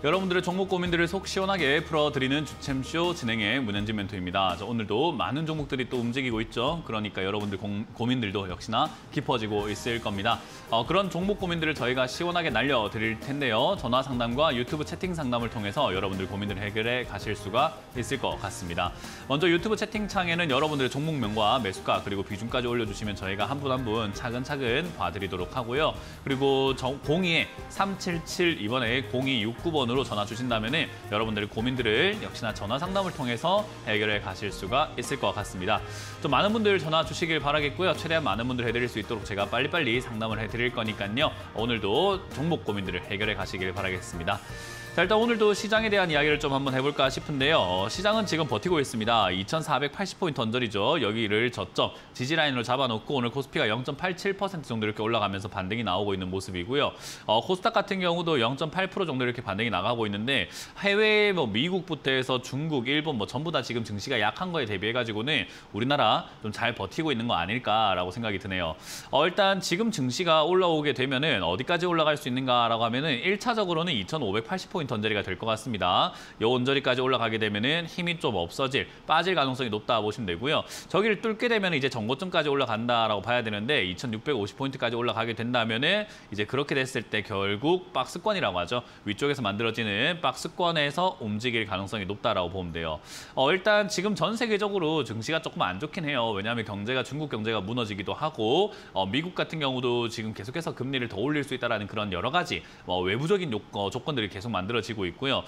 여러분들의 종목 고민들을 속 시원하게 풀어드리는 주챔쇼 진행의 문현진 멘토입니다. 오늘도 많은 종목들이 또 움직이고 있죠. 그러니까 여러분들 고민들도 역시나 깊어지고 있을 겁니다. 그런 종목 고민들을 저희가 시원하게 날려드릴 텐데요. 전화 상담과 유튜브 채팅 상담을 통해서 여러분들 고민을 해결해 가실 수가 있을 것 같습니다. 먼저 유튜브 채팅창에는 여러분들의 종목명과 매수가 그리고 비중까지 올려주시면 저희가 한 분 한 분 차근차근 봐드리도록 하고요. 그리고 02-377 이번에 0269번으로 전화 주신다면 여러분들의 고민들을 역시나 전화 상담을 통해서 해결해 가실 수가 있을 것 같습니다. 좀 많은 분들 전화 주시길 바라겠고요. 최대한 많은 분들 해드릴 수 있도록 제가 빨리빨리 상담을 해드릴 거니까요. 오늘도 종목 고민들을 해결해 가시길 바라겠습니다. 자, 일단 오늘도 시장에 대한 이야기를 좀 한번 해볼까 싶은데요. 시장은 지금 버티고 있습니다. 2480포인트 언저리죠. 여기를 저점, 지지라인으로 잡아놓고 오늘 코스피가 0.87% 정도 이렇게 올라가면서 반등이 나오고 있는 모습이고요. 코스닥 같은 경우도 0.8% 정도 이렇게 반등이 나가고 있는데 해외 미국부터 해서 중국, 일본 전부 다 지금 증시가 약한 거에 대비해가지고는 우리나라 좀 잘 버티고 있는 거 아닐까라고 생각이 드네요. 일단 지금 증시가 올라오게 되면은 어디까지 올라갈 수 있는가라고 하면은 1차적으로는 2580포인트 언저리가 될 것 같습니다. 이 언저리까지 올라가게 되면은 힘이 좀 없어질, 빠질 가능성이 높다 보시면 되고요. 저기를 뚫게 되면 이제 전고점까지 올라간다라고 봐야 되는데 2650포인트까지 올라가게 된다면은 이제 그렇게 됐을 때 결국 박스권이라고 하죠. 위쪽에서 만들어지는 박스권에서 움직일 가능성이 높다라고 보면 돼요. 일단 지금 전 세계적으로 증시가 조금 안 좋긴 해요. 왜냐하면 중국 경제가 무너지기도 하고 미국 같은 경우도 지금 계속해서 금리를 더 올릴 수 있다라는 그런 여러 가지 외부적인 조건들이 계속 만들어지고 있고요.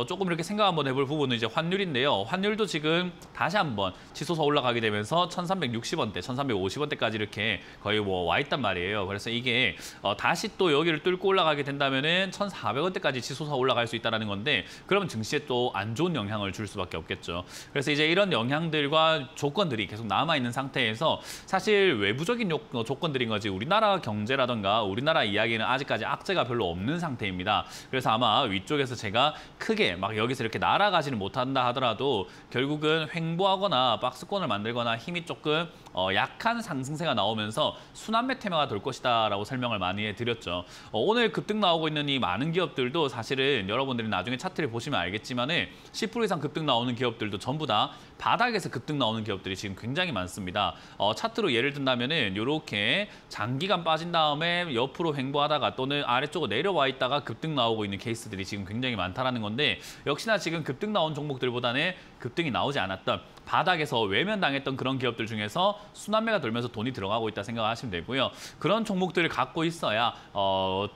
조금 이렇게 생각 한번 해볼 부분은 이제 환율인데요. 환율도 지금 다시 한번 치솟아 올라가게 되면서 1360원대, 1350원대까지 이렇게 거의 와 있단 말이에요. 그래서 이게 다시 또 여기를 뚫고 올라가게 된다면은 1400원대까지 치솟아 올라갈 수 있다는 건데 그러면 증시에 또 안 좋은 영향을 줄 수밖에 없겠죠. 그래서 이제 이런 영향들과 조건들이 계속 남아있는 상태에서 사실 외부적인 조건들인 거지 우리나라 경제라던가 우리나라 이야기는 아직까지 악재가 별로 없는 상태입니다. 그래서 아마 위쪽에서 제가 크게 막 여기서 이렇게 날아가지는 못한다 하더라도 결국은 횡보하거나 박스권을 만들거나 힘이 조금 약한 상승세가 나오면서 순환매 테마가 돌 것이다 라고 설명을 많이 해드렸죠. 오늘 급등 나오고 있는 이 많은 기업들도 사실은 여러분들이 나중에 차트를 보시면 알겠지만은 10% 이상 급등 나오는 기업들도 전부 다 바닥에서 급등 나오는 기업들이 지금 굉장히 많습니다. 차트로 예를 든다면은 이렇게 장기간 빠진 다음에 옆으로 횡보하다가 또는 아래쪽으로 내려와 있다가 급등 나오고 있는 케이스들이 지금 굉장히 많다라는 건데 역시나 지금 급등 나온 종목들보다는 급등이 나오지 않았던 바닥에서 외면당했던 그런 기업들 중에서 순환매가 돌면서 돈이 들어가고 있다 생각하시면 되고요. 그런 종목들을 갖고 있어야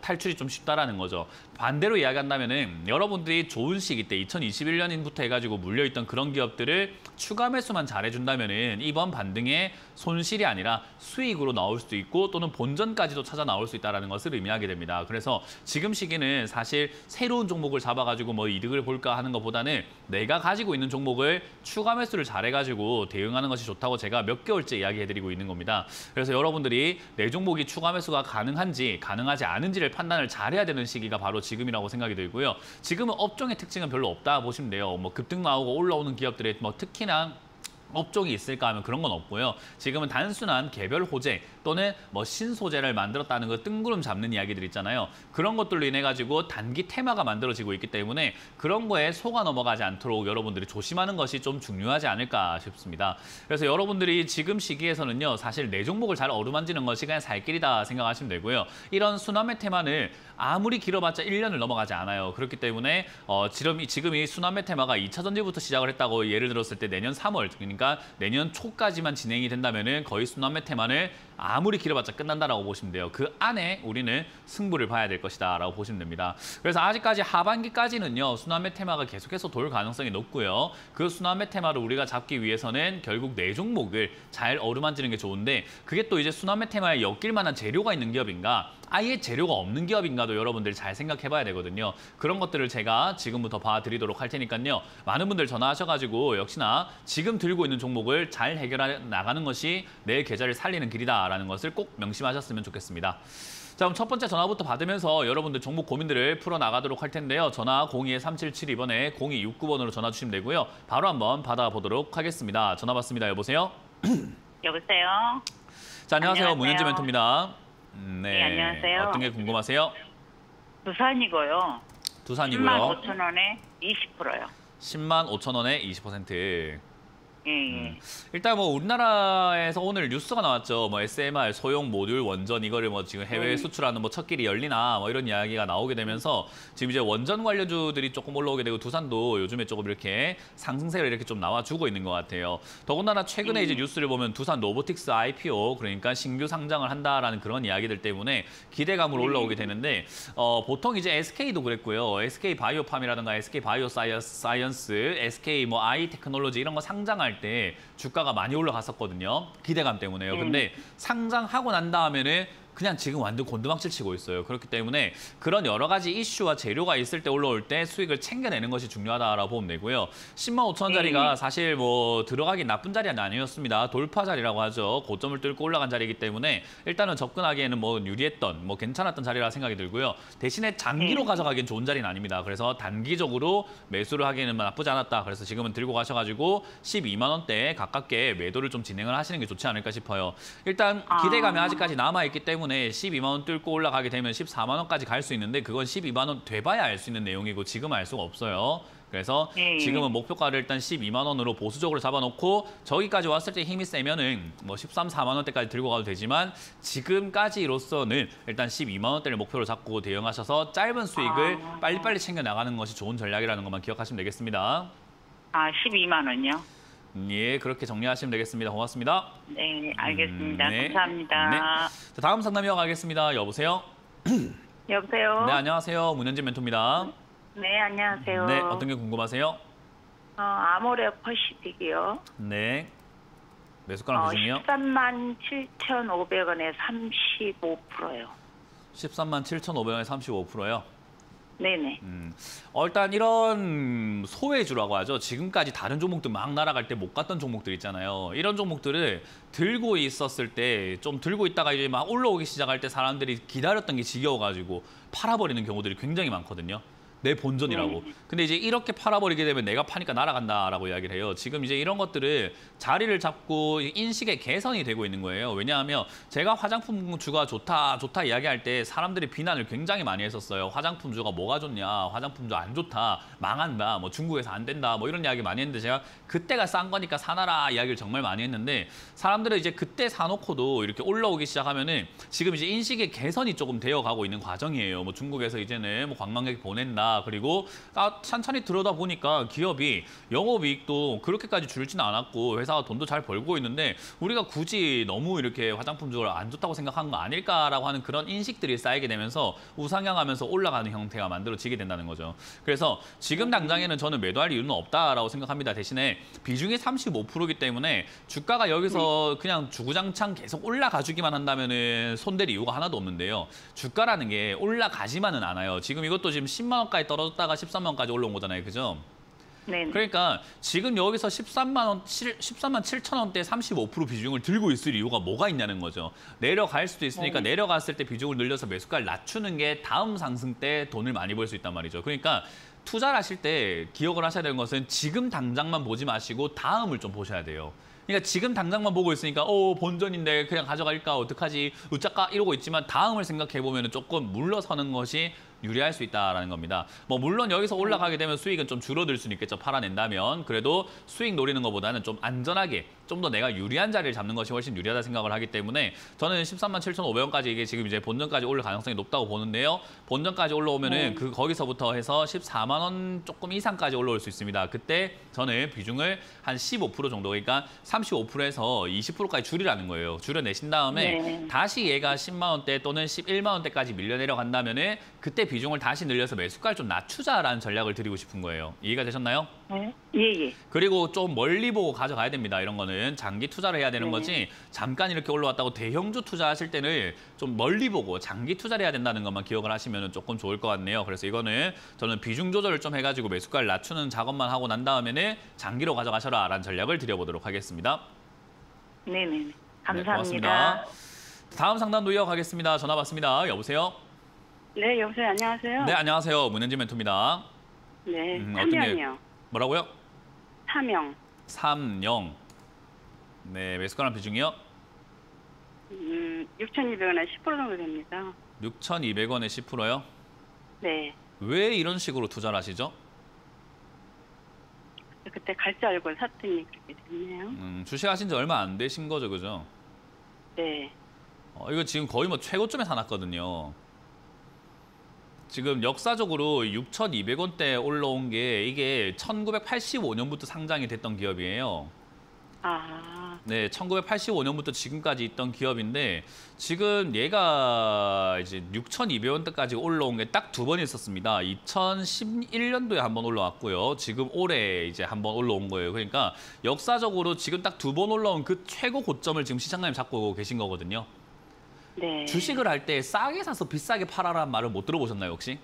탈출이 좀 쉽다라는 거죠. 반대로 이야기한다면은 여러분들이 좋은 시기 때 2021년부터 해가지고 물려있던 그런 기업들을 추가 매수만 잘해준다면은 이번 반등에 손실이 아니라 수익으로 나올 수도 있고 또는 본전까지도 찾아 나올 수 있다는 것을 의미하게 됩니다. 그래서 지금 시기는 사실 새로운 종목을 잡아가지고 이득을 볼까 하는 것보다는 내가 가지고 있는 종목을 추가 매수를 잘해가지고 대응하는 것이 좋다고 제가 몇 개월째 이야기해드리고 있는 겁니다. 그래서 여러분들이 내 종목이 추가 매수가 가능한지 가능하지 않은지를 판단을 잘해야 되는 시기가 바로 지금이라고 생각이 들고요. 지금은 업종의 특징은 별로 없다 보시면 돼요. 급등 나오고 올라오는 기업들의 특히나 업종이 있을까 하면 그런 건 없고요. 지금은 단순한 개별 호재 또는 신소재를 만들었다는 거 뜬구름 잡는 이야기들 있잖아요. 그런 것들로 인해 가지고 단기 테마가 만들어지고 있기 때문에 그런 거에 속아 넘어가지 않도록 여러분들이 조심하는 것이 좀 중요하지 않을까 싶습니다. 그래서 여러분들이 지금 시기에서는요. 사실 내 종목을 잘 어루만지는 것이 그냥 살 길이다 생각하시면 되고요. 이런 순환매 테마는 아무리 길어봤자 1년을 넘어가지 않아요. 그렇기 때문에 지금 이 순환매 테마가 2차 전지부터 시작을 했다고 예를 들었을 때 내년 3월 그러니까 내년 초까지만 진행이 된다면은 거의 순환매 테마는 아무리 길어봤자 끝난다라고 보시면 돼요. 그 안에 우리는 승부를 봐야 될 것이다라고 보시면 됩니다. 그래서 아직까지 하반기까지는요. 순환매 테마가 계속해서 돌 가능성이 높고요. 그 순환매 테마를 우리가 잡기 위해서는 결국 내 종목을 잘 어루만지는 게 좋은데 그게 또 이제 순환매 테마에 엮일 만한 재료가 있는 기업인가 아예 재료가 없는 기업인가도 여러분들 잘 생각해 봐야 되거든요. 그런 것들을 제가 지금부터 봐드리도록 할 테니까요. 많은 분들 전화하셔가지고 역시나 지금 들고 있는 종목을 잘 해결해 나가는 것이 내 계좌를 살리는 길이다라는 것을 꼭 명심하셨으면 좋겠습니다. 자, 그럼 첫 번째 전화부터 받으면서 여러분들 종목 고민들을 풀어나가도록 할 텐데요. 전화 02-377 0269번으로 전화 주시면 되고요. 바로 한번 받아보도록 하겠습니다. 전화 받습니다. 여보세요? 여보세요? 자, 안녕하세요. 안녕하세요. 문현진 멘토입니다. 네, 안녕하세요. 어떤 게 궁금하세요? 부산이고요. 10만 두산이고요. 5천 원에 20%요. 10만 5천 원에 20%. 예, 예. 일단 뭐 우리나라에서 오늘 뉴스가 나왔죠. 뭐 SMR 소형 모듈 원전 이거를 뭐 지금 해외 수출하는 뭐 첫 길이 열리나 뭐 이런 이야기가 나오게 되면서 지금 이제 원전 관련주들이 조금 올라오게 되고 두산도 요즘에 조금 이렇게 상승세를 이렇게 좀 나와주고 있는 것 같아요. 더군다나 최근에 이제 뉴스를 보면 두산 로보틱스 IPO 그러니까 신규 상장을 한다라는 그런 이야기들 때문에 기대감으로 올라오게 되는데 보통 이제 SK도 그랬고요. SK 바이오팜이라든가 SK 바이오사이언스, SK 뭐 아이 테크놀로지 이런 거 상장할 때 주가가 많이 올라갔었거든요. 기대감 때문에요. 근데 상장하고 난 다음에는 그냥 지금 완전 곤두박질 치고 있어요. 그렇기 때문에 그런 여러 가지 이슈와 재료가 있을 때 올라올 때 수익을 챙겨내는 것이 중요하다라고 보면 되고요. 10만 5천 원짜리가 사실 뭐 들어가기 나쁜 자리는 아니었습니다. 돌파 자리라고 하죠. 고점을 뚫고 올라간 자리이기 때문에 일단은 접근하기에는 뭐 유리했던, 뭐 괜찮았던 자리라 생각이 들고요. 대신에 장기로 가져가기엔 좋은 자리는 아닙니다. 그래서 단기적으로 매수를 하기에는 나쁘지 않았다. 그래서 지금은 들고 가셔가지고 12만 원대에 가깝게 매도를 좀 진행을 하시는 게 좋지 않을까 싶어요. 일단 기대감이 아직까지 남아있기 때문에 12만 원 뚫고 올라가게 되면 14만 원까지 갈 수 있는데 그건 12만 원 돼봐야 알 수 있는 내용이고 지금 알 수가 없어요. 그래서 지금은 목표가를 일단 12만 원으로 보수적으로 잡아놓고 저기까지 왔을 때 힘이 세면은 뭐 13, 4만 원대까지 들고 가도 되지만 지금까지로서는 일단 12만 원대를 목표로 잡고 대응하셔서 짧은 수익을 빨리빨리 챙겨 나가는 것이 좋은 전략이라는 것만 기억하시면 되겠습니다. 12만 원요? 예, 그렇게 정리하시면 되겠습니다. 고맙습니다. 네, 알겠습니다. 네. 감사합니다. 네. 자, 다음 상담 이어가겠습니다. 여보세요? 여보세요? 네, 안녕하세요. 문현진 멘토입니다. 네, 안녕하세요. 네, 어떤 게 궁금하세요? 아모레 퍼시픽이요. 네. 매수가랑 비중이요? 13만 7,500원에 35%요. 13만 7,500원에 35%요? 네네. 일단 이런 소외주라고 하죠. 지금까지 다른 종목들 막 날아갈 때 못 갔던 종목들 있잖아요. 이런 종목들을 들고 있었을 때 좀 들고 있다가 이제 막 올라오기 시작할 때 사람들이 기다렸던 게 지겨워가지고 팔아버리는 경우들이 굉장히 많거든요. 내 본전이라고. 근데 이제 이렇게 팔아버리게 되면 내가 파니까 날아간다라고 이야기를 해요. 지금 이제 이런 것들을 자리를 잡고 인식의 개선이 되고 있는 거예요. 왜냐하면 제가 화장품주가 좋다 이야기할 때 사람들이 비난을 굉장히 많이 했었어요. 화장품주가 뭐가 좋냐, 화장품주 안 좋다, 망한다, 뭐 중국에서 안 된다, 뭐 이런 이야기 많이 했는데 제가 그때가 싼 거니까 사놔라 이야기를 정말 많이 했는데 사람들은 이제 그때 사놓고도 이렇게 올라오기 시작하면은 지금 이제 인식의 개선이 조금 되어가고 있는 과정이에요. 뭐 중국에서 이제는 뭐 관광객 보낸다. 그리고 천천히 들여다보니까 기업이 영업이익도 그렇게까지 줄지는 않았고 회사가 돈도 잘 벌고 있는데 우리가 굳이 너무 이렇게 화장품주를 안 좋다고 생각한 거 아닐까라고 하는 그런 인식들이 쌓이게 되면서 우상향하면서 올라가는 형태가 만들어지게 된다는 거죠. 그래서 지금 당장에는 저는 매도할 이유는 없다라고 생각합니다. 대신에 비중이 35%이기 때문에 주가가 여기서 그냥 주구장창 계속 올라가주기만 한다면은 손댈 이유가 하나도 없는데요. 주가라는 게 올라가지만은 않아요. 지금 이것도 지금 10만 원까지 떨어졌다가 13만 원까지 올라온 거잖아요. 그죠? 네. 그러니까 지금 여기서 13만 7천 원대 35% 비중을 들고 있을 이유가 뭐가 있냐는 거죠. 내려갈 수도 있으니까 내려갔을 때 비중을 늘려서 매수가를 낮추는 게 다음 상승 때 돈을 많이 벌 수 있단 말이죠. 그러니까 투자를 하실 때 기억을 하셔야 되는 것은 지금 당장만 보지 마시고 다음을 좀 보셔야 돼요. 그러니까 지금 당장만 보고 있으니까 본전인데 그냥 가져갈까 어떡하지 어쩔까 이러고 있지만 다음을 생각해 보면 조금 물러서는 것이 유리할 수 있다는 겁니다. 뭐 물론 여기서 올라가게 되면 수익은 좀 줄어들 수는 있겠죠. 팔아낸다면. 그래도 수익 노리는 것보다는 좀 안전하게 좀 더 내가 유리한 자리를 잡는 것이 훨씬 유리하다 생각을 하기 때문에 저는 13만 7,500원까지 이게 지금 이제 본전까지 올릴 가능성이 높다고 보는데요. 본전까지 올라오면은 거기서부터 해서 14만 원 조금 이상까지 올라올 수 있습니다. 그때 저는 비중을 한 15% 정도 그러니까 35%에서 20%까지 줄이라는 거예요. 줄여내신 다음에 다시 얘가 10만 원대 또는 11만 원대까지 밀려 내려간다면은 그때 비중을 다시 늘려서 매수가를 좀 낮추자라는 전략을 드리고 싶은 거예요. 이해가 되셨나요? 네. 예. 그리고 좀 멀리 보고 가져가야 됩니다. 이런 거는 장기 투자를 해야 되는 거지 잠깐 이렇게 올라왔다고 대형주 투자하실 때는 좀 멀리 보고 장기 투자를 해야 된다는 것만 기억을 하시면 조금 좋을 것 같네요. 그래서 이거는 저는 비중 조절을 좀 해가지고 매수가를 낮추는 작업만 하고 난 다음에는 장기로 가져가셔라라는 전략을 드려보도록 하겠습니다. 네네. 감사합니다. 네, 고맙습니다. 다음 상담도 이어가겠습니다. 전화 받습니다. 여보세요? 네, 여보세요. 안녕하세요. 네, 안녕하세요. 문현진 멘토입니다. 네, 어떤 게- 삼영이요. 뭐라고요? 삼영. 30. 네, 매수가랑 비중이요? 6,200원에 10% 정도 됩니다. 6,200원에 10%요? 네. 왜 이런 식으로 투자를 하시죠? 그때 갈 줄 알고 샀더니 그렇게 됐네요. 주식하신 지 얼마 안 되신 거죠, 그죠? 네. 이거 지금 거의 뭐 최고점에 사놨거든요. 지금 역사적으로 6,200원대 올라온 게 이게 1985년부터 상장이 됐던 기업이에요. 아, 네, 1985년부터 지금까지 있던 기업인데 지금 얘가 이제 6,200원대까지 올라온 게 딱 두 번 있었습니다. 2011년도에 한 번 올라왔고요. 지금 올해 이제 한 번 올라온 거예요. 그러니까 역사적으로 지금 딱 두 번 올라온 그 최고 고점을 지금 시장님이 잡고 계신 거거든요. 네. 주식을 할 때 싸게 사서 비싸게 팔아라는 말을 못 들어보셨나요, 혹시?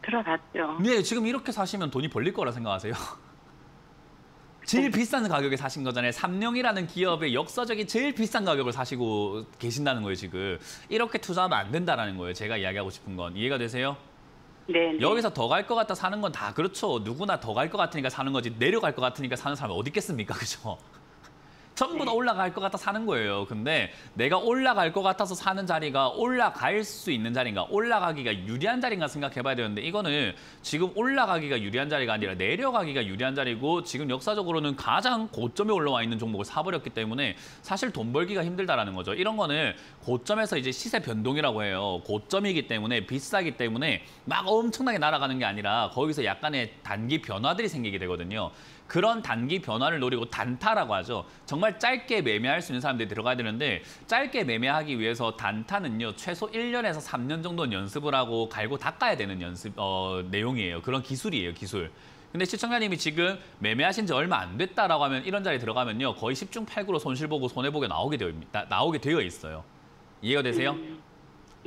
들어봤죠. 네, 지금 이렇게 사시면 돈이 벌릴 거라 생각하세요? 제일 비싼 가격에 사신 거잖아요. 삼령이라는 기업의 역사적인 제일 비싼 가격을 사시고 계신다는 거예요, 지금. 이렇게 투자하면 안 된다는 거예요. 제가 이야기하고 싶은 건. 이해가 되세요? 네. 네. 여기서 더 갈 것 같다 사는 건 다 그렇죠. 누구나 더 갈 것 같으니까 사는 거지 내려갈 것 같으니까 사는 사람이 어디 있겠습니까? 그죠? 전부 다 올라갈 것 같아 사는 거예요. 근데 내가 올라갈 것 같아서 사는 자리가 올라갈 수 있는 자리인가, 올라가기가 유리한 자리인가 생각해봐야 되는데 이거는 지금 올라가기가 유리한 자리가 아니라 내려가기가 유리한 자리고 지금 역사적으로는 가장 고점에 올라와 있는 종목을 사버렸기 때문에 사실 돈 벌기가 힘들다라는 거죠. 이런 거는 고점에서 이제 시세 변동이라고 해요. 고점이기 때문에 비싸기 때문에 막 엄청나게 날아가는 게 아니라 거기서 약간의 단기 변화들이 생기게 되거든요. 그런 단기 변화를 노리고 단타라고 하죠. 정말 짧게 매매할 수 있는 사람들이 들어가야 되는데 짧게 매매하기 위해서 단타는요. 최소 1년에서 3년 정도는 연습을 하고 갈고 닦아야 되는 내용이에요. 그런 기술이에요. 기술. 근데 시청자님이 지금 매매하신 지 얼마 안 됐다라고 하면 이런 자리에 들어가면요. 거의 10중 8구로 손실보고 손해보게 나오게 되어 있어요. 이해가 되세요?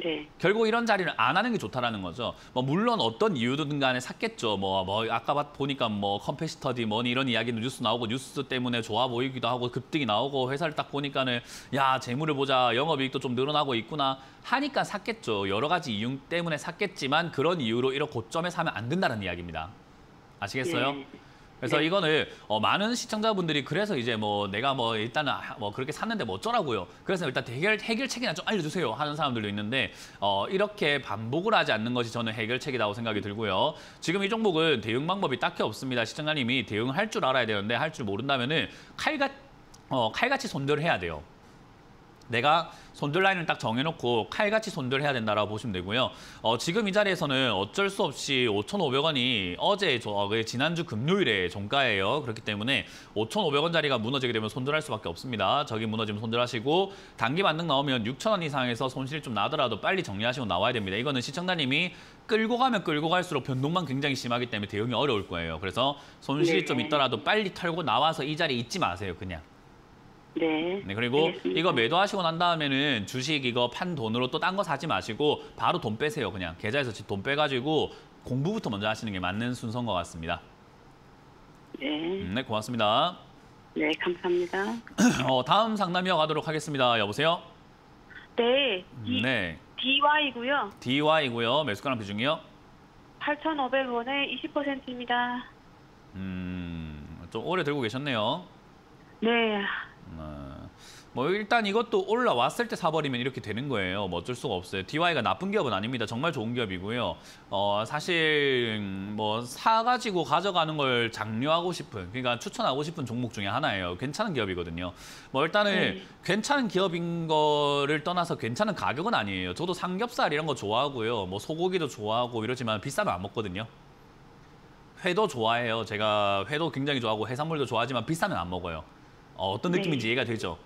네. 결국 이런 자리를 안 하는 게 좋다라는 거죠. 뭐 물론 어떤 이유든 간에 샀겠죠. 뭐 아까 보니까 뭐 컴패시터디 뭐니 이런 이야기는 뉴스 나오고 뉴스 때문에 좋아 보이기도 하고 급등이 나오고 회사를 딱 보니까는 야 재물을 보자 영업이익도 좀 늘어나고 있구나 하니까 샀겠죠. 여러 가지 이유 때문에 샀겠지만 그런 이유로 이런 고점에 사면 안 된다는 이야기입니다. 아시겠어요? 네. 그래서 네. 이거는 많은 시청자분들이 그래서 이제 뭐 내가 뭐 일단은 뭐 그렇게 샀는데 뭐 어쩌라고요. 그래서 일단 해결책이나 좀 알려주세요 하는 사람들도 있는데 이렇게 반복을 하지 않는 것이 저는 해결책이라고 생각이 들고요. 지금 이 종목은 대응 방법이 딱히 없습니다. 시청자님이 대응을 할 줄 알아야 되는데 할 줄 모른다면은 칼같이 손절을 해야 돼요. 내가 손절 라인을 딱 정해놓고 칼같이 손절해야 된다라고 보시면 되고요. 지금 이 자리에서는 어쩔 수 없이 5,500원이 어제 지난주 금요일에 종가예요. 그렇기 때문에 5,500원짜리가 무너지게 되면 손절할 수밖에 없습니다. 저기 무너지면 손절하시고 단기 반등 나오면 6,000원 이상에서 손실이 좀 나더라도 빨리 정리하시고 나와야 됩니다. 이거는 시청자님이 끌고 가면 끌고 갈수록 변동만 굉장히 심하기 때문에 대응이 어려울 거예요. 그래서 손실이 좀 있더라도 빨리 털고 나와서 이 자리에 있지 마세요. 그냥. 네. 네, 그리고 알겠습니다. 이거 매도하시고 난 다음에는 주식 이거 판 돈으로 또 딴 거 사지 마시고 바로 돈 빼세요. 그냥 계좌에서 돈 빼가지고 공부부터 먼저 하시는 게 맞는 순서인 것 같습니다. 네. 네, 고맙습니다. 네, 감사합니다. 다음 상담 이어가도록 하겠습니다. 여보세요? 네. 네, DY고요. DY고요. 매수가랑 비중이요? 8,500원에 20%입니다. 좀 오래 들고 계셨네요. 네. 뭐 일단 이것도 올라왔을 때 사버리면 이렇게 되는 거예요. 뭐 어쩔 수가 없어요. DY가 나쁜 기업은 아닙니다. 정말 좋은 기업이고요. 사실 뭐 사가지고 가져가는 걸 장려하고 싶은, 그러니까 추천하고 싶은 종목 중에 하나예요. 괜찮은 기업이거든요. 뭐 일단은 괜찮은 기업인 거를 떠나서 괜찮은 가격은 아니에요. 저도 삼겹살 이런 거 좋아하고요. 뭐 소고기도 좋아하고 이러지만 비싸면 안 먹거든요. 회도 좋아해요. 제가 회도 굉장히 좋아하고 해산물도 좋아하지만 비싸면 안 먹어요. 어떤 느낌인지 이해가 되죠?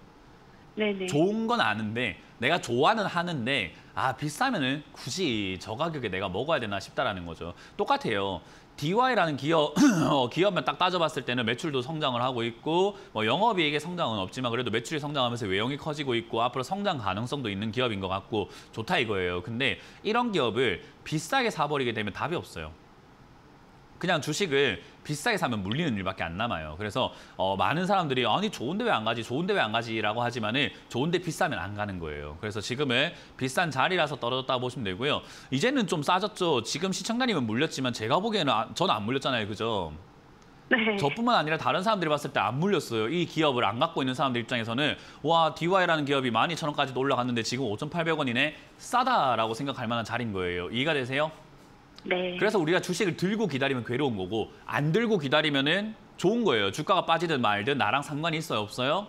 네네. 좋은 건 아는데 내가 좋아는 하는데 비싸면은 굳이 저 가격에 내가 먹어야 되나 싶다라는 거죠. 똑같아요. DY라는 기업만 딱 따져봤을 때는 매출도 성장을 하고 있고 뭐 영업이익의 성장은 없지만 그래도 매출이 성장하면서 외형이 커지고 있고 앞으로 성장 가능성도 있는 기업인 것 같고 좋다 이거예요. 근데 이런 기업을 비싸게 사버리게 되면 답이 없어요. 그냥 주식을 비싸게 사면 물리는 일밖에 안 남아요. 그래서 많은 사람들이 아니 좋은데 왜 안 가지? 좋은데 왜 안 가지?라고 하지만은 좋은데 비싸면 안 가는 거예요. 그래서 지금은 비싼 자리라서 떨어졌다고 보시면 되고요. 이제는 좀 싸졌죠. 지금 시청자님은 물렸지만 제가 보기에는 저는 안 물렸잖아요. 그죠? 네. 저뿐만 아니라 다른 사람들이 봤을 때 안 물렸어요. 이 기업을 안 갖고 있는 사람들 입장에서는 와 DY라는 기업이 12,000원까지도 올라갔는데 지금 5,800원이네. 싸다라고 생각할 만한 자리인 거예요. 이해가 되세요? 네. 그래서 우리가 주식을 들고 기다리면 괴로운 거고 안 들고 기다리면은 좋은 거예요. 주가가 빠지든 말든 나랑 상관이 있어요, 없어요?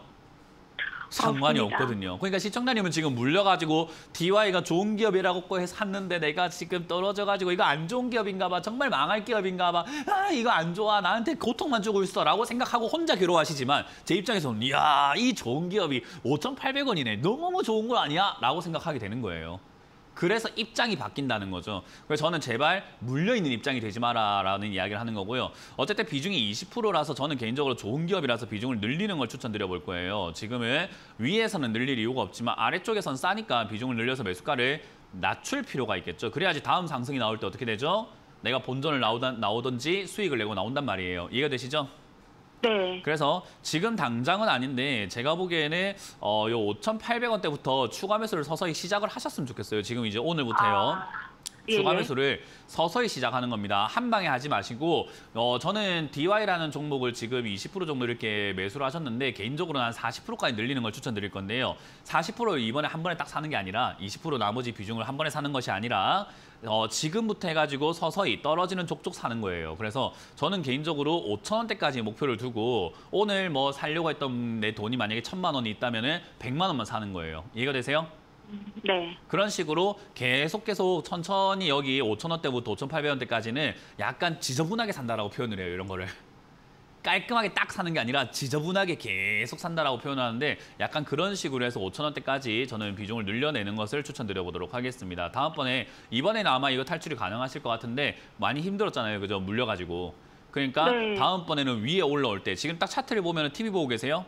상관이 없습니다. 없거든요. 그러니까 시청자님은 지금 물려가지고 DY가 좋은 기업이라고 해서 샀는데 내가 지금 떨어져가지고 이거 안 좋은 기업인가 봐. 정말 망할 기업인가 봐. 아, 이거 안 좋아. 나한테 고통만 주고 있어. 라고 생각하고 혼자 괴로워하시지만 제 입장에서는 이야, 이 좋은 기업이 5,800원이네. 너무 좋은 거 아니야? 라고 생각하게 되는 거예요. 그래서 입장이 바뀐다는 거죠. 그래서 저는 제발 물려있는 입장이 되지 마라라는 이야기를 하는 거고요. 어쨌든 비중이 20%라서 저는 개인적으로 좋은 기업이라서 비중을 늘리는 걸 추천드려 볼 거예요. 지금은 위에서는 늘릴 이유가 없지만 아래쪽에서는 싸니까 비중을 늘려서 매수가를 낮출 필요가 있겠죠. 그래야지 다음 상승이 나올 때 어떻게 되죠? 내가 본전을 나오든지 수익을 내고 나온단 말이에요. 이해가 되시죠? 네. 그래서 지금 당장은 아닌데 제가 보기에는 요 5,800원대부터 추가 매수를 서서히 시작을 하셨으면 좋겠어요. 지금 이제 오늘부터요. 예, 추가 예. 매수를 서서히 시작하는 겁니다. 한 방에 하지 마시고 저는 DY라는 종목을 지금 20% 정도 이렇게 매수를 하셨는데 개인적으로는 한 40%까지 늘리는 걸 추천드릴 건데요. 40% 이번에 한 번에 딱 사는 게 아니라 20% 나머지 비중을 한 번에 사는 것이 아니라 지금부터 해가지고 서서히 떨어지는 족족 사는 거예요. 그래서 저는 개인적으로 5,000원대까지 목표를 두고 오늘 뭐 살려고 했던 내 돈이 만약에 1,000만 원이 있다면 100만 원만 사는 거예요. 이해가 되세요? 네. 그런 식으로 계속 천천히 여기 5,000원대부터 5,800원대까지는 약간 지저분하게 산다라고 표현을 해요. 이런 거를. 깔끔하게 딱 사는 게 아니라 지저분하게 계속 산다라고 표현하는데 약간 그런 식으로 해서 5,000원대까지 저는 비중을 늘려내는 것을 추천드려 보도록 하겠습니다. 이번에는 아마 이거 탈출이 가능하실 것 같은데 많이 힘들었잖아요. 그죠? 물려가지고. 그러니까 네. 다음번에는 위에 올라올 때 지금 딱 차트를 보면 TV 보고 계세요?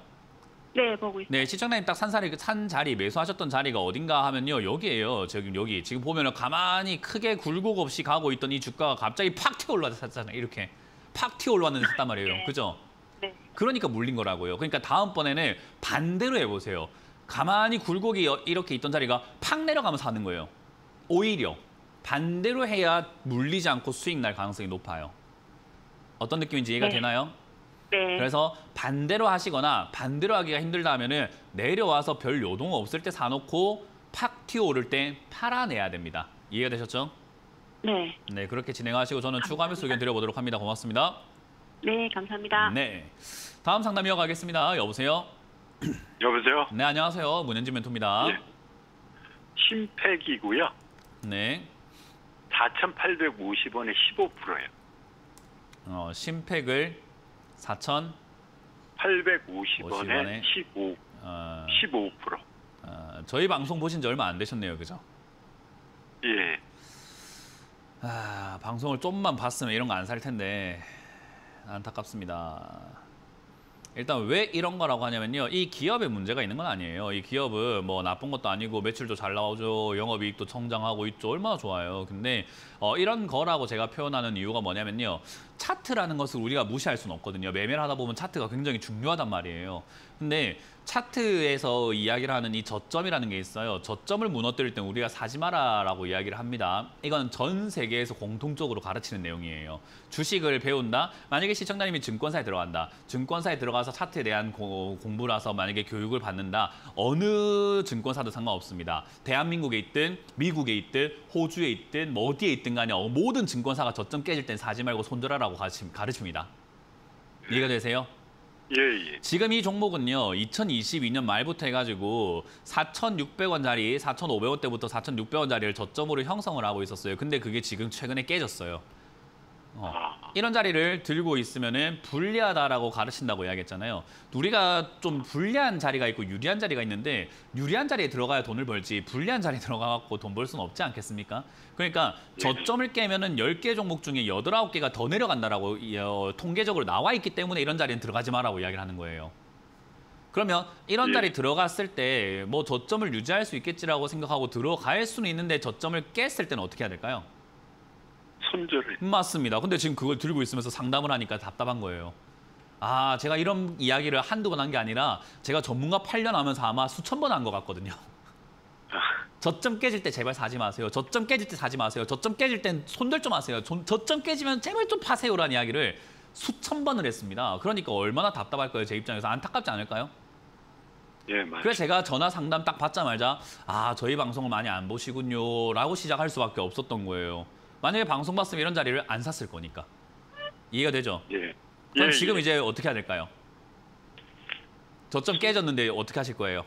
네, 보고 있어요. 네, 시청자님 딱 산 자리, 매수하셨던 자리가 어딘가 하면요. 여기예요. 여기. 지금 보면은 가만히 크게 굴곡 없이 가고 있던 이 주가가 갑자기 팍 튀어 올라왔잖아요. 이렇게. 팍 튀어 올라왔는데 샀단 말이에요. 그죠? 네. 그러니까 물린 거라고요. 그러니까 다음번에는 반대로 해보세요. 가만히 굴곡이 이렇게 있던 자리가 팍 내려가면서 사는 거예요. 오히려 반대로 해야 물리지 않고 수익 날 가능성이 높아요. 어떤 느낌인지 이해가 네. 되나요? 네. 그래서 반대로 하시거나 반대로 하기가 힘들다 하면은 내려와서 별 요동 없을 때 사놓고 팍 튀어오를 때 팔아내야 됩니다. 이해가 되셨죠? 네. 네, 그렇게 진행하시고 저는 추가 매수 의견 드려보도록 합니다. 고맙습니다. 네, 감사합니다. 네, 다음 상담 이어가겠습니다. 여보세요? 여보세요? 네, 안녕하세요. 문현진 멘토입니다. 예. 신팩이고요. 네, 4,850원에 15%예요. 심팩을 4,000 850원에 15%. 어, 15%. 저희 방송 보신 지 얼마 안 되셨네요. 그죠? 예. 방송을 좀만 봤으면 이런 거 안 살 텐데 안타깝습니다. 일단 왜 이런 거라고 하냐면요. 이 기업에 문제가 있는 건 아니에요. 이 기업은 뭐 나쁜 것도 아니고 매출도 잘 나오죠. 영업이익도 성장하고 있죠. 얼마나 좋아요. 근데 이런 거라고 제가 표현하는 이유가 뭐냐면요. 차트라는 것을 우리가 무시할 수는 없거든요. 매매를 하다 보면 차트가 굉장히 중요하단 말이에요. 근데 차트에서 이야기를 하는 이 저점이라는 게 있어요. 저점을 무너뜨릴 때 우리가 사지 마라라고 이야기를 합니다. 이건 전 세계에서 공통적으로 가르치는 내용이에요. 주식을 배운다? 만약에 시청자님이 증권사에 들어간다. 증권사에 들어가서 차트에 대한 공부라서 만약에 교육을 받는다. 어느 증권사도 상관없습니다. 대한민국에 있든 미국에 있든 호주에 있든 뭐 어디에 있든 간에 모든 증권사가 저점 깨질 땐 사지 말고 손절하라고 가르칩니다. 이해가 되세요? 예. 지금 이 종목은요. 2022년 말부터 해가지고 4,600원짜리, 4,500원대부터 4,600원짜리를 저점으로 형성을 하고 있었어요. 근데 그게 지금 최근에 깨졌어요. 이런 자리를 들고 있으면은 불리하다라고 가르친다고 이야기했잖아요. 우리가 좀 불리한 자리가 있고 유리한 자리가 있는데 유리한 자리에 들어가야 돈을 벌지 불리한 자리에 들어가갖고 돈 벌 수는 없지 않겠습니까? 그러니까 저점을 깨면은 10개 종목 중에 8, 9개가 더 내려간다라고 통계적으로 나와 있기 때문에 이런 자리는 들어가지 마라고 이야기를 하는 거예요. 그러면 이런 자리 들어갔을 때 뭐 저점을 유지할 수 있겠지라고 생각하고 들어갈 수는 있는데 저점을 깼을 때는 어떻게 해야 될까요? 손절을. 맞습니다. 근데 지금 그걸 들고 있으면서 상담을 하니까 답답한 거예요. 제가 이런 이야기를 한두 번 한 게 아니라 제가 전문가 8년 하면서 아마 수천 번 한 것 같거든요. 저점 깨질 때 제발 사지 마세요. 저점 깨질 때 사지 마세요. 저점 깨질 땐 손절 좀 하세요. 저점 깨지면 제발 좀 파세요라는 이야기를 수천 번을 했습니다. 그러니까 얼마나 답답할까요? 제 입장에서 안타깝지 않을까요? 예, 맞아요. 그래서 제가 전화 상담 딱 받자마자 저희 방송을 많이 안 보시군요 라고 시작할 수밖에 없었던 거예요. 만약에 방송 봤으면 이런 자리를 안 샀을 거니까. 이해가 되죠? 예. 그럼 예, 지금 예. 이제 어떻게 해야 될까요? 저점 깨졌는데 어떻게 하실 거예요?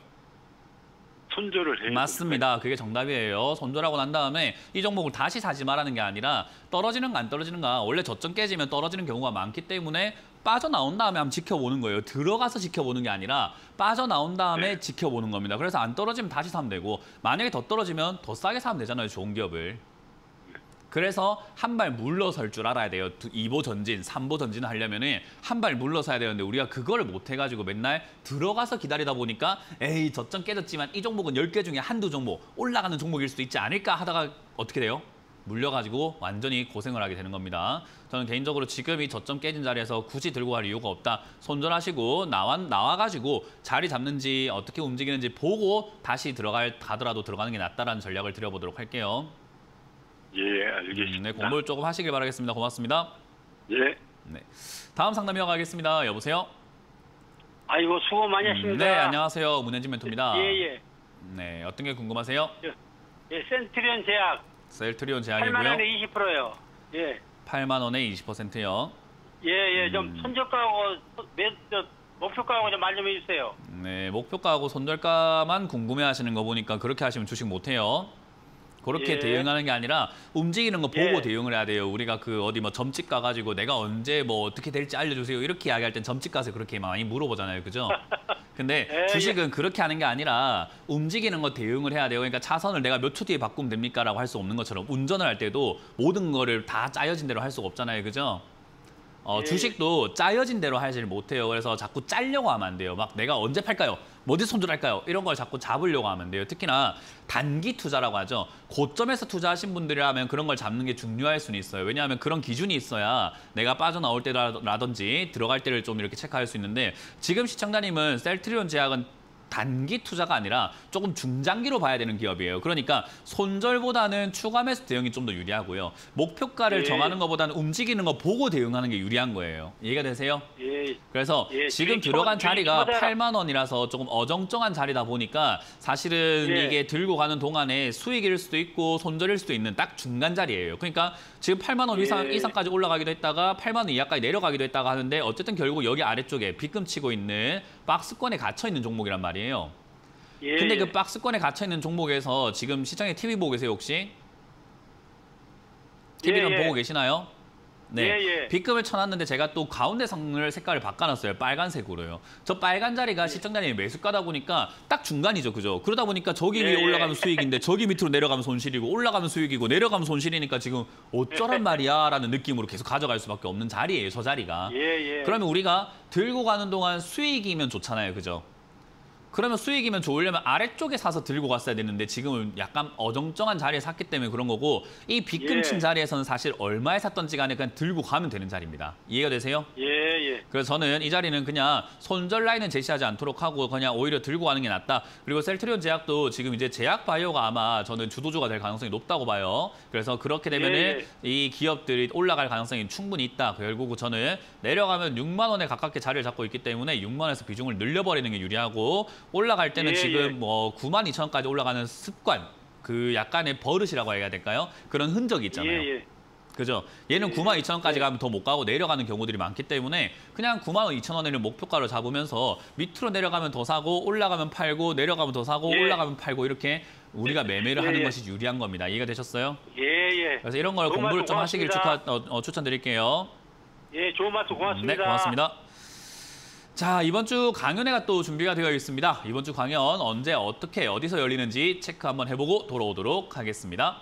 손절을 해야 맞습니다. 그게 정답이에요. 손절하고 난 다음에 이 종목을 다시 사지 말라는 게 아니라 떨어지는가 안 떨어지는가. 원래 저점 깨지면 떨어지는 경우가 많기 때문에 빠져나온 다음에 한번 지켜보는 거예요. 들어가서 지켜보는 게 아니라 빠져나온 다음에 네. 지켜보는 겁니다. 그래서 안 떨어지면 다시 사면 되고 만약에 더 떨어지면 더 싸게 사면 되잖아요. 좋은 기업을. 그래서 한 발 물러설 줄 알아야 돼요. 2보 전진, 3보 전진을 하려면 한 발 물러서야 되는데 우리가 그거를 못 해가지고 맨날 들어가서 기다리다 보니까 에이 저점 깨졌지만 이 종목은 10개 중에 한두 종목 올라가는 종목일 수도 있지 않을까 하다가 어떻게 돼요? 물려가지고 완전히 고생을 하게 되는 겁니다. 저는 개인적으로 지금 이 저점 깨진 자리에서 굳이 들고 갈 이유가 없다. 손절하시고 나와가지고 자리 잡는지 어떻게 움직이는지 보고 다시 가더라도 들어가는 게 낫다라는 전략을 드려보도록 할게요. 예, 알겠습니다. 네, 공부를 조금 하시길 바라겠습니다. 고맙습니다. 예. 네, 다음 상담 이어가겠습니다. 여보세요? 아이고 수고 많이 하십니다. 네, 안녕하세요. 문현진 멘토입니다. 예예. 네, 어떤 게 궁금하세요? 예, 센트리온 제약 셀트리온 8만 제약이고요. 원에 20%요. 예. 8만 원에 20%요. 예예. 좀 손절가하고 목표가하고 좀 말 좀 해주세요. 네, 목표가하고 손절가만 궁금해하시는 거 보니까 그렇게 하시면 주식 못해요. 그렇게 예. 대응하는 게 아니라 움직이는 거 보고 예. 대응을 해야 돼요. 우리가 그 어디 뭐 점집 가가지고 내가 언제 뭐 어떻게 될지 알려주세요. 이렇게 이야기할 땐 점집 가서 그렇게 많이 물어보잖아요. 그죠? 근데 예, 주식은 그렇게 하는 게 아니라 움직이는 거 대응을 해야 돼요. 그러니까 차선을 내가 몇 초 뒤에 바꾸면 됩니까? 라고 할 수 없는 것처럼 운전을 할 때도 모든 거를 다 짜여진 대로 할 수가 없잖아요. 그죠? 예. 주식도 짜여진 대로 하질 못해요. 그래서 자꾸 짜려고 하면 안 돼요. 막 내가 언제 팔까요? 어디 손절할까요? 이런 걸 자꾸 잡으려고 하면 안 돼요. 특히나 단기 투자라고 하죠. 고점에서 투자하신 분들이라면 그런 걸 잡는 게 중요할 수는 있어요. 왜냐하면 그런 기준이 있어야 내가 빠져나올 때라든지 들어갈 때를 좀 이렇게 체크할 수 있는데 지금 시청자님은 셀트리온 제약은 단기 투자가 아니라 조금 중장기로 봐야 되는 기업이에요. 그러니까 손절보다는 추가 매수 대응이 좀 더 유리하고요. 목표가를 예. 정하는 것보다는 움직이는 거 보고 대응하는 게 유리한 거예요. 이해가 되세요? 예. 그래서 예, 지금 주식 들어간 주식 자리가 투자라. 8만 원이라서 조금 어정쩡한 자리다 보니까 사실은 예. 이게 들고 가는 동안에 수익일 수도 있고 손절일 수도 있는 딱 중간 자리예요. 그러니까 지금 8만 원 예. 이상까지 올라가기도 했다가 8만 원 이하까지 내려가기도 했다가 하는데 어쨌든 결국 여기 아래쪽에 빗금 치고 있는 박스권에 갇혀 있는 종목이란 말이에요. 예. 근데 그 박스권에 갇혀 있는 종목에서 지금 시장에 TV 보고 계세요 혹시? TV는 예. 보고 계시나요? 네. 예. 빗금을 쳐놨는데 제가 또 가운데 선을 색깔을 바꿔놨어요. 빨간색으로요. 저 빨간 자리가 시청자님이 매수가다 보니까 딱 중간이죠. 그죠? 그러다 보니까 저기 위에 예. 올라가면 수익인데 저기 밑으로 내려가면 손실이고 올라가면 수익이고 내려가면 손실이니까 지금 어쩌란 말이야 라는 느낌으로 계속 가져갈 수밖에 없는 자리예요. 저 자리가. 예. 그러면 우리가 들고 가는 동안 수익이면 좋잖아요. 그죠? 그러면 수익이면 좋으려면 아래쪽에 사서 들고 갔어야 되는데 지금은 약간 어정쩡한 자리에 샀기 때문에 그런 거고 이 빗금 친 예. 자리에서는 사실 얼마에 샀던지 간에 그냥 들고 가면 되는 자리입니다. 이해가 되세요? 예. 그래서 저는 이 자리는 그냥 손절 라인은 제시하지 않도록 하고 그냥 오히려 들고 가는 게 낫다. 그리고 셀트리온 제약도 지금 이제 제약 바이오가 아마 저는 주도주가 될 가능성이 높다고 봐요. 그래서 그렇게 되면은 예. 이 기업들이 올라갈 가능성이 충분히 있다. 결국 저는 내려가면 6만 원에 가깝게 자리를 잡고 있기 때문에 6만 원에서 비중을 늘려버리는 게 유리하고 올라갈 때는 예. 지금 뭐 9만 2천 원까지 올라가는 습관, 그 약간의 버릇이라고 해야 될까요? 그런 흔적이 있잖아요. 예. 그죠? 얘는 예. 9만 2천 원까지 가면 더 못 가고 내려가는 경우들이 많기 때문에 그냥 9만 2천 원을 목표가로 잡으면서 밑으로 내려가면 더 사고 올라가면 팔고 내려가면 더 사고 예. 올라가면 팔고 이렇게 우리가 매매를 예. 하는 것이 유리한 겁니다. 이해가 되셨어요? 예. 그래서 이런 걸 좋은 공부를 말씀 좀 하시길 고맙습니다. 추천드릴게요. 예, 좋은 말씀 고맙습니다. 네, 고맙습니다. 자, 이번 주 강연회가 또 준비가 되어 있습니다. 이번 주 강연 언제 어떻게 어디서 열리는지 체크 한번 해보고 돌아오도록 하겠습니다.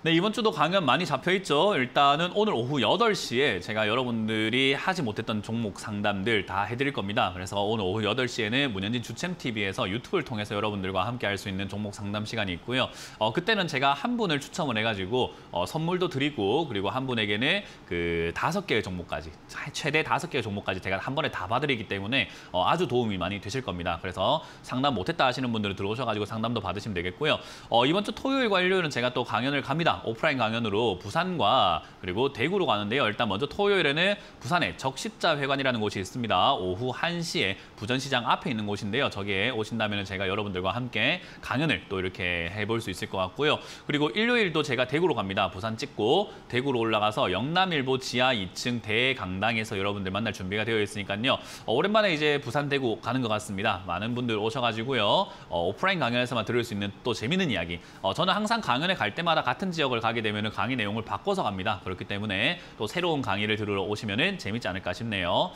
네, 이번 주도 강연 많이 잡혀 있죠. 일단은 오늘 오후 8시에 제가 여러분들이 하지 못했던 종목 상담들 다 해드릴 겁니다. 그래서 오늘 오후 8시에는 문현진 주챔TV에서 유튜브를 통해서 여러분들과 함께 할 수 있는 종목 상담 시간이 있고요. 그때는 제가 한 분을 추첨을 해가지고 선물도 드리고 그리고 한 분에게는 그 5개의 종목까지 최대 5개의 종목까지 제가 한 번에 다 봐드리기 때문에 아주 도움이 많이 되실 겁니다. 그래서 상담 못했다 하시는 분들은 들어오셔가지고 상담도 받으시면 되겠고요. 이번 주 토요일과 일요일은 제가 또 강연을 갑니다. 오프라인 강연으로 부산과 그리고 대구로 가는데요. 일단 먼저 토요일에는 부산에 적십자회관이라는 곳이 있습니다. 오후 1시에 부전시장 앞에 있는 곳인데요. 저기에 오신다면 제가 여러분들과 함께 강연을 또 이렇게 해볼 수 있을 것 같고요. 그리고 일요일도 제가 대구로 갑니다. 부산 찍고 대구로 올라가서 영남일보 지하 2층 대강당에서 여러분들 만날 준비가 되어 있으니까요. 오랜만에 이제 부산 대구 가는 것 같습니다. 많은 분들 오셔가지고요. 오프라인 강연에서만 들을 수 있는 또 재밌는 이야기. 저는 항상 강연에 갈 때마다 같은 지역을 가게 되면 강의 내용을 바꿔서 갑니다. 그렇기 때문에 또 새로운 강의를 들으러 오시면 재밌지 않을까 싶네요.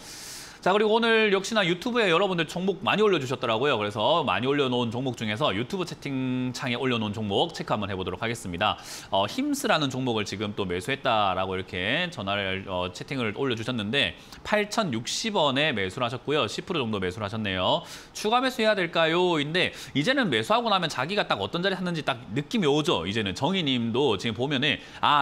자, 그리고 오늘 역시나 유튜브에 여러분들 종목 많이 올려주셨더라고요. 그래서 많이 올려놓은 종목 중에서 유튜브 채팅창에 올려놓은 종목 체크 한번 해보도록 하겠습니다. 힘스라는 종목을 지금 또 매수했다라고 이렇게 전화를 채팅을 올려주셨는데 8,060원에 매수를 하셨고요. 10% 정도 매수를 하셨네요. 추가 매수해야 될까요? 인데 이제는 매수하고 나면 자기가 딱 어떤 자리 샀는지 딱 느낌이 오죠. 이제는 정희님도 지금 보면은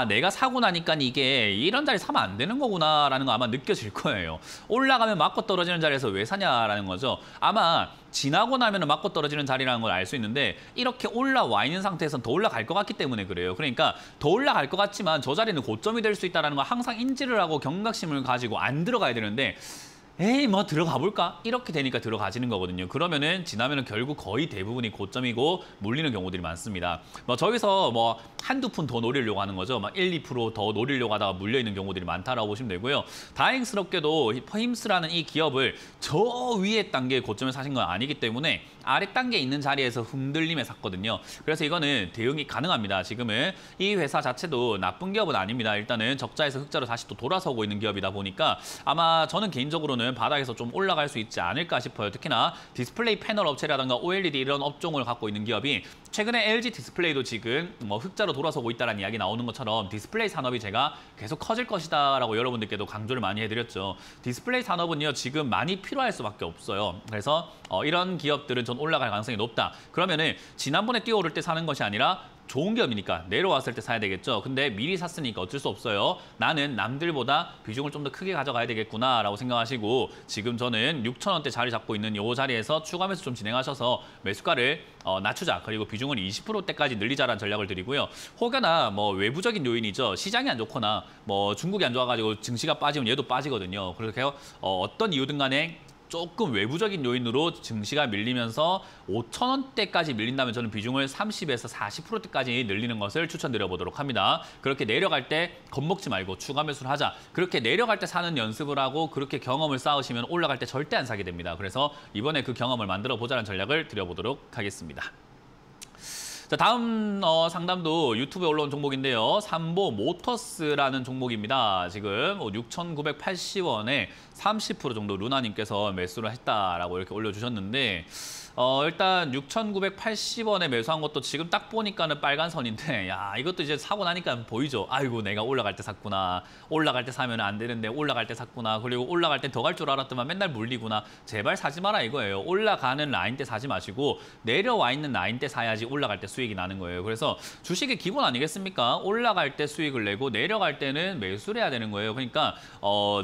내가 사고 나니까 이게 이런 자리 사면 안 되는 거구나라는 거 아마 느껴질 거예요. 올라가면 맞고 떨어지는 자리에서 왜 사냐라는 거죠. 아마 지나고 나면 맞고 떨어지는 자리라는 걸 알 수 있는데 이렇게 올라와 있는 상태에서는 더 올라갈 것 같기 때문에 그래요. 그러니까 더 올라갈 것 같지만 저 자리는 고점이 될 수 있다는 걸 항상 인지를 하고 경각심을 가지고 안 들어가야 되는데 에이 뭐 들어가 볼까? 이렇게 되니까 들어가지는 거거든요. 그러면은 지나면은 결국 거의 대부분이 고점이고 물리는 경우들이 많습니다. 저기서 한두 푼 더 노리려고 하는 거죠. 1, 2% 더 노리려고 하다가 물려 있는 경우들이 많다라고 보시면 되고요. 다행스럽게도 힘스라는 이 기업을 저 위에 단계의 고점에 사신 건 아니기 때문에 아래 단계에 있는 자리에서 흔들림에 샀거든요. 그래서 이거는 대응이 가능합니다. 지금은 이 회사 자체도 나쁜 기업은 아닙니다. 일단은 적자에서 흑자로 다시 또 돌아서고 있는 기업이다 보니까 아마 저는 개인적으로는 바닥에서 좀 올라갈 수 있지 않을까 싶어요. 특히나 디스플레이 패널 업체라든가 OLED 이런 업종을 갖고 있는 기업이 최근에 LG 디스플레이도 지금 흑자로 돌아서고 있다는 이야기 나오는 것처럼 디스플레이 산업이 제가 계속 커질 것이다라고 여러분들께도 강조를 많이 해드렸죠. 디스플레이 산업은요 지금 많이 필요할 수밖에 없어요. 그래서 이런 기업들은 전 올라갈 가능성이 높다. 그러면은 지난번에 뛰어오를 때 사는 것이 아니라 좋은 기업이니까 내려왔을 때 사야 되겠죠. 근데 미리 샀으니까 어쩔 수 없어요. 나는 남들보다 비중을 좀 더 크게 가져가야 되겠구나라고 생각하시고 지금 저는 6,000원대 자리 잡고 있는 이 자리에서 추가 매수 좀 진행하셔서 매수가를 낮추자. 그리고 비중을 20%대까지 늘리자라는 전략을 드리고요. 혹여나 외부적인 요인이죠. 시장이 안 좋거나 중국이 안 좋아가지고 증시가 빠지면 얘도 빠지거든요. 그래서 어떤 이유든 간에 조금 외부적인 요인으로 증시가 밀리면서 5,000원대까지 밀린다면 저는 비중을 30에서 40%대까지 늘리는 것을 추천드려 보도록 합니다. 그렇게 내려갈 때 겁먹지 말고 추가 매수를 하자. 그렇게 내려갈 때 사는 연습을 하고 그렇게 경험을 쌓으시면 올라갈 때 절대 안 사게 됩니다. 그래서 이번에 그 경험을 만들어 보자는 전략을 드려보도록 하겠습니다. 자, 다음 상담도 유튜브에 올라온 종목인데요. 삼보 모터스라는 종목입니다. 지금 6,980원에 30% 정도 루나님께서 매수를 했다라고 이렇게 올려주셨는데 일단 6,980원에 매수한 것도 지금 딱 보니까는 빨간 선인데 야 이것도 이제 사고 나니까 보이죠. 아이고 내가 올라갈 때 샀구나. 올라갈 때 사면 안 되는데 올라갈 때 샀구나. 그리고 올라갈 때 더 갈 줄 알았더만 맨날 물리구나. 제발 사지 마라 이거예요. 올라가는 라인 때 사지 마시고 내려와 있는 라인 때 사야지 올라갈 때 수익이 나는 거예요. 그래서 주식의 기본 아니겠습니까? 올라갈 때 수익을 내고 내려갈 때는 매수를 해야 되는 거예요. 그러니까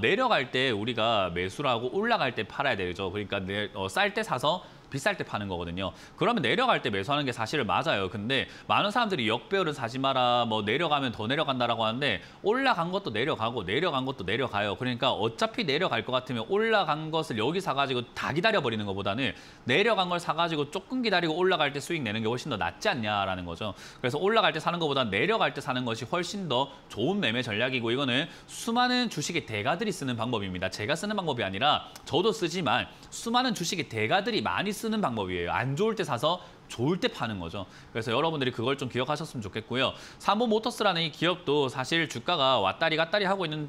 내려갈 때 우리가 매수를 하고 올라갈 때 팔아야 되죠. 그러니까 쌀 때 사서 비쌀 때 파는 거거든요. 그러면 내려갈 때 매수하는 게 사실은 맞아요. 근데 많은 사람들이 역배열은 사지 마라, 내려가면 더 내려간다라고 하는데 올라간 것도 내려가고 내려간 것도 내려가요. 그러니까 어차피 내려갈 것 같으면 올라간 것을 여기 사가지고 다 기다려버리는 것보다는 내려간 걸 사가지고 조금 기다리고 올라갈 때 수익 내는 게 훨씬 더 낫지 않냐라는 거죠. 그래서 올라갈 때 사는 것보다 내려갈 때 사는 것이 훨씬 더 좋은 매매 전략이고 이거는 수많은 주식의 대가들이 쓰는 방법입니다. 제가 쓰는 방법이 아니라 저도 쓰지만 수많은 주식의 대가들이 많이 쓰는 방법이에요. 안 좋을 때 사서 좋을 때 파는 거죠. 그래서 여러분들이 그걸 좀 기억하셨으면 좋겠고요. 삼보모터스라는 이 기업도 사실 주가가 왔다리 갔다리 하고 있는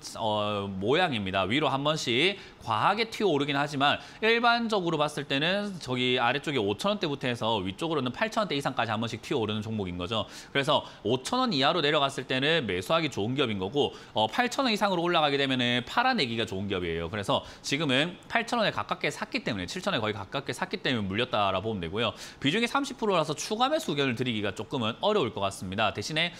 모양입니다. 위로 한 번씩 과하게 튀어오르긴 하지만 일반적으로 봤을 때는 저기 아래쪽에 5,000원대부터 해서 위쪽으로는 8,000원대 이상까지 한 번씩 튀어오르는 종목인 거죠. 그래서 5,000원 이하로 내려갔을 때는 매수하기 좋은 기업인 거고 8,000원 이상으로 올라가게 되면은 팔아내기가 좋은 기업이에요. 그래서 지금은 8,000원에 가깝게 샀기 때문에 7,000원에 거의 가깝게 샀기 때문에 물렸다라고 보면 되고요. 비중이 30%라서 추가 매수 의견을 드리기가 조금은 어려울 것 같습니다. 대신에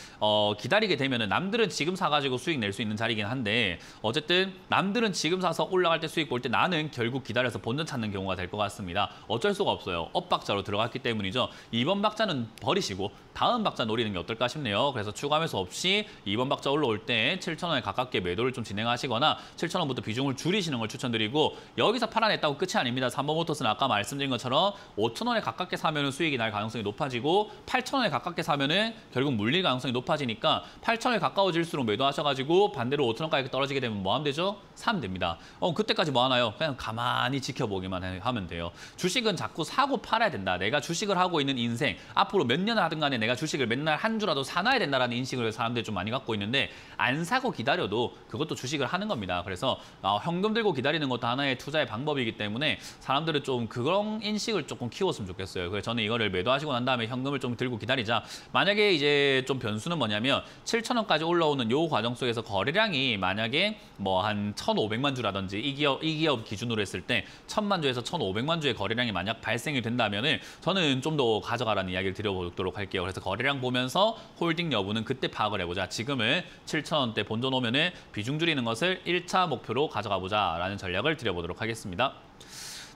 기다리게 되면은 남들은 지금 사가지고 수익 낼 수 있는 자리긴 한데 어쨌든 남들은 지금 사서 올라갈 때 수익 볼 때 나는 결국 기다려서 본전 찾는 경우가 될 것 같습니다. 어쩔 수가 없어요. 엇박자로 들어갔기 때문이죠. 이번 박자는 버리시고 다음 박자 노리는 게 어떨까 싶네요. 그래서 추가 매수 없이 이번 박자 올라올 때 7,000원에 가깝게 매도를 좀 진행하시거나 7,000원부터 비중을 줄이시는 걸 추천드리고 여기서 팔아냈다고 끝이 아닙니다. 삼보모터스는 아까 말씀드린 것처럼 5,000원에 가깝게 사면은 수익이 날 가능성이 높아지고 8,000원에 가깝게 사면은 결국 물릴 가능성이 높아지니까 8,000원에 가까워질수록 매도하셔가지고 반대로 5,000원까지 떨어지게 되면 뭐 하면 되죠? 사면 됩니다. 그때까지 뭐 하나요? 그냥 가만히 지켜보기만 하면 돼요. 주식은 자꾸 사고 팔아야 된다. 내가 주식을 하고 있는 인생 앞으로 몇 년을 하든 간에 내가 주식을 맨날 한 주라도 사놔야 된다라는 인식을 사람들이 좀 많이 갖고 있는데 안 사고 기다려도 그것도 주식을 하는 겁니다. 그래서 현금 들고 기다리는 것도 하나의 투자의 방법이기 때문에 사람들은 좀 그런 인식을 조금 키웠으면 좋겠어요. 그래서 저는 이거를 매도하시고 난 다음에 현금을 좀 들고 기다리자. 만약에 이제 좀 변수는 뭐냐면 7,000원까지 올라오는 요 과정 속에서 거래량이 만약에 뭐 한 1,500만 주라든지 이 기업 기준으로 했을 때 1,000만 주에서 1,500만 주의 거래량이 만약 발생이 된다면은 저는 좀 더 가져가라는 이야기를 드려보도록 할게요. 그래서 거래량 보면서 홀딩 여부는 그때 파악을 해보자. 지금은 7,000원대 본전 오면은 비중 줄이는 것을 1차 목표로 가져가 보자라는 전략을 드려보도록 하겠습니다.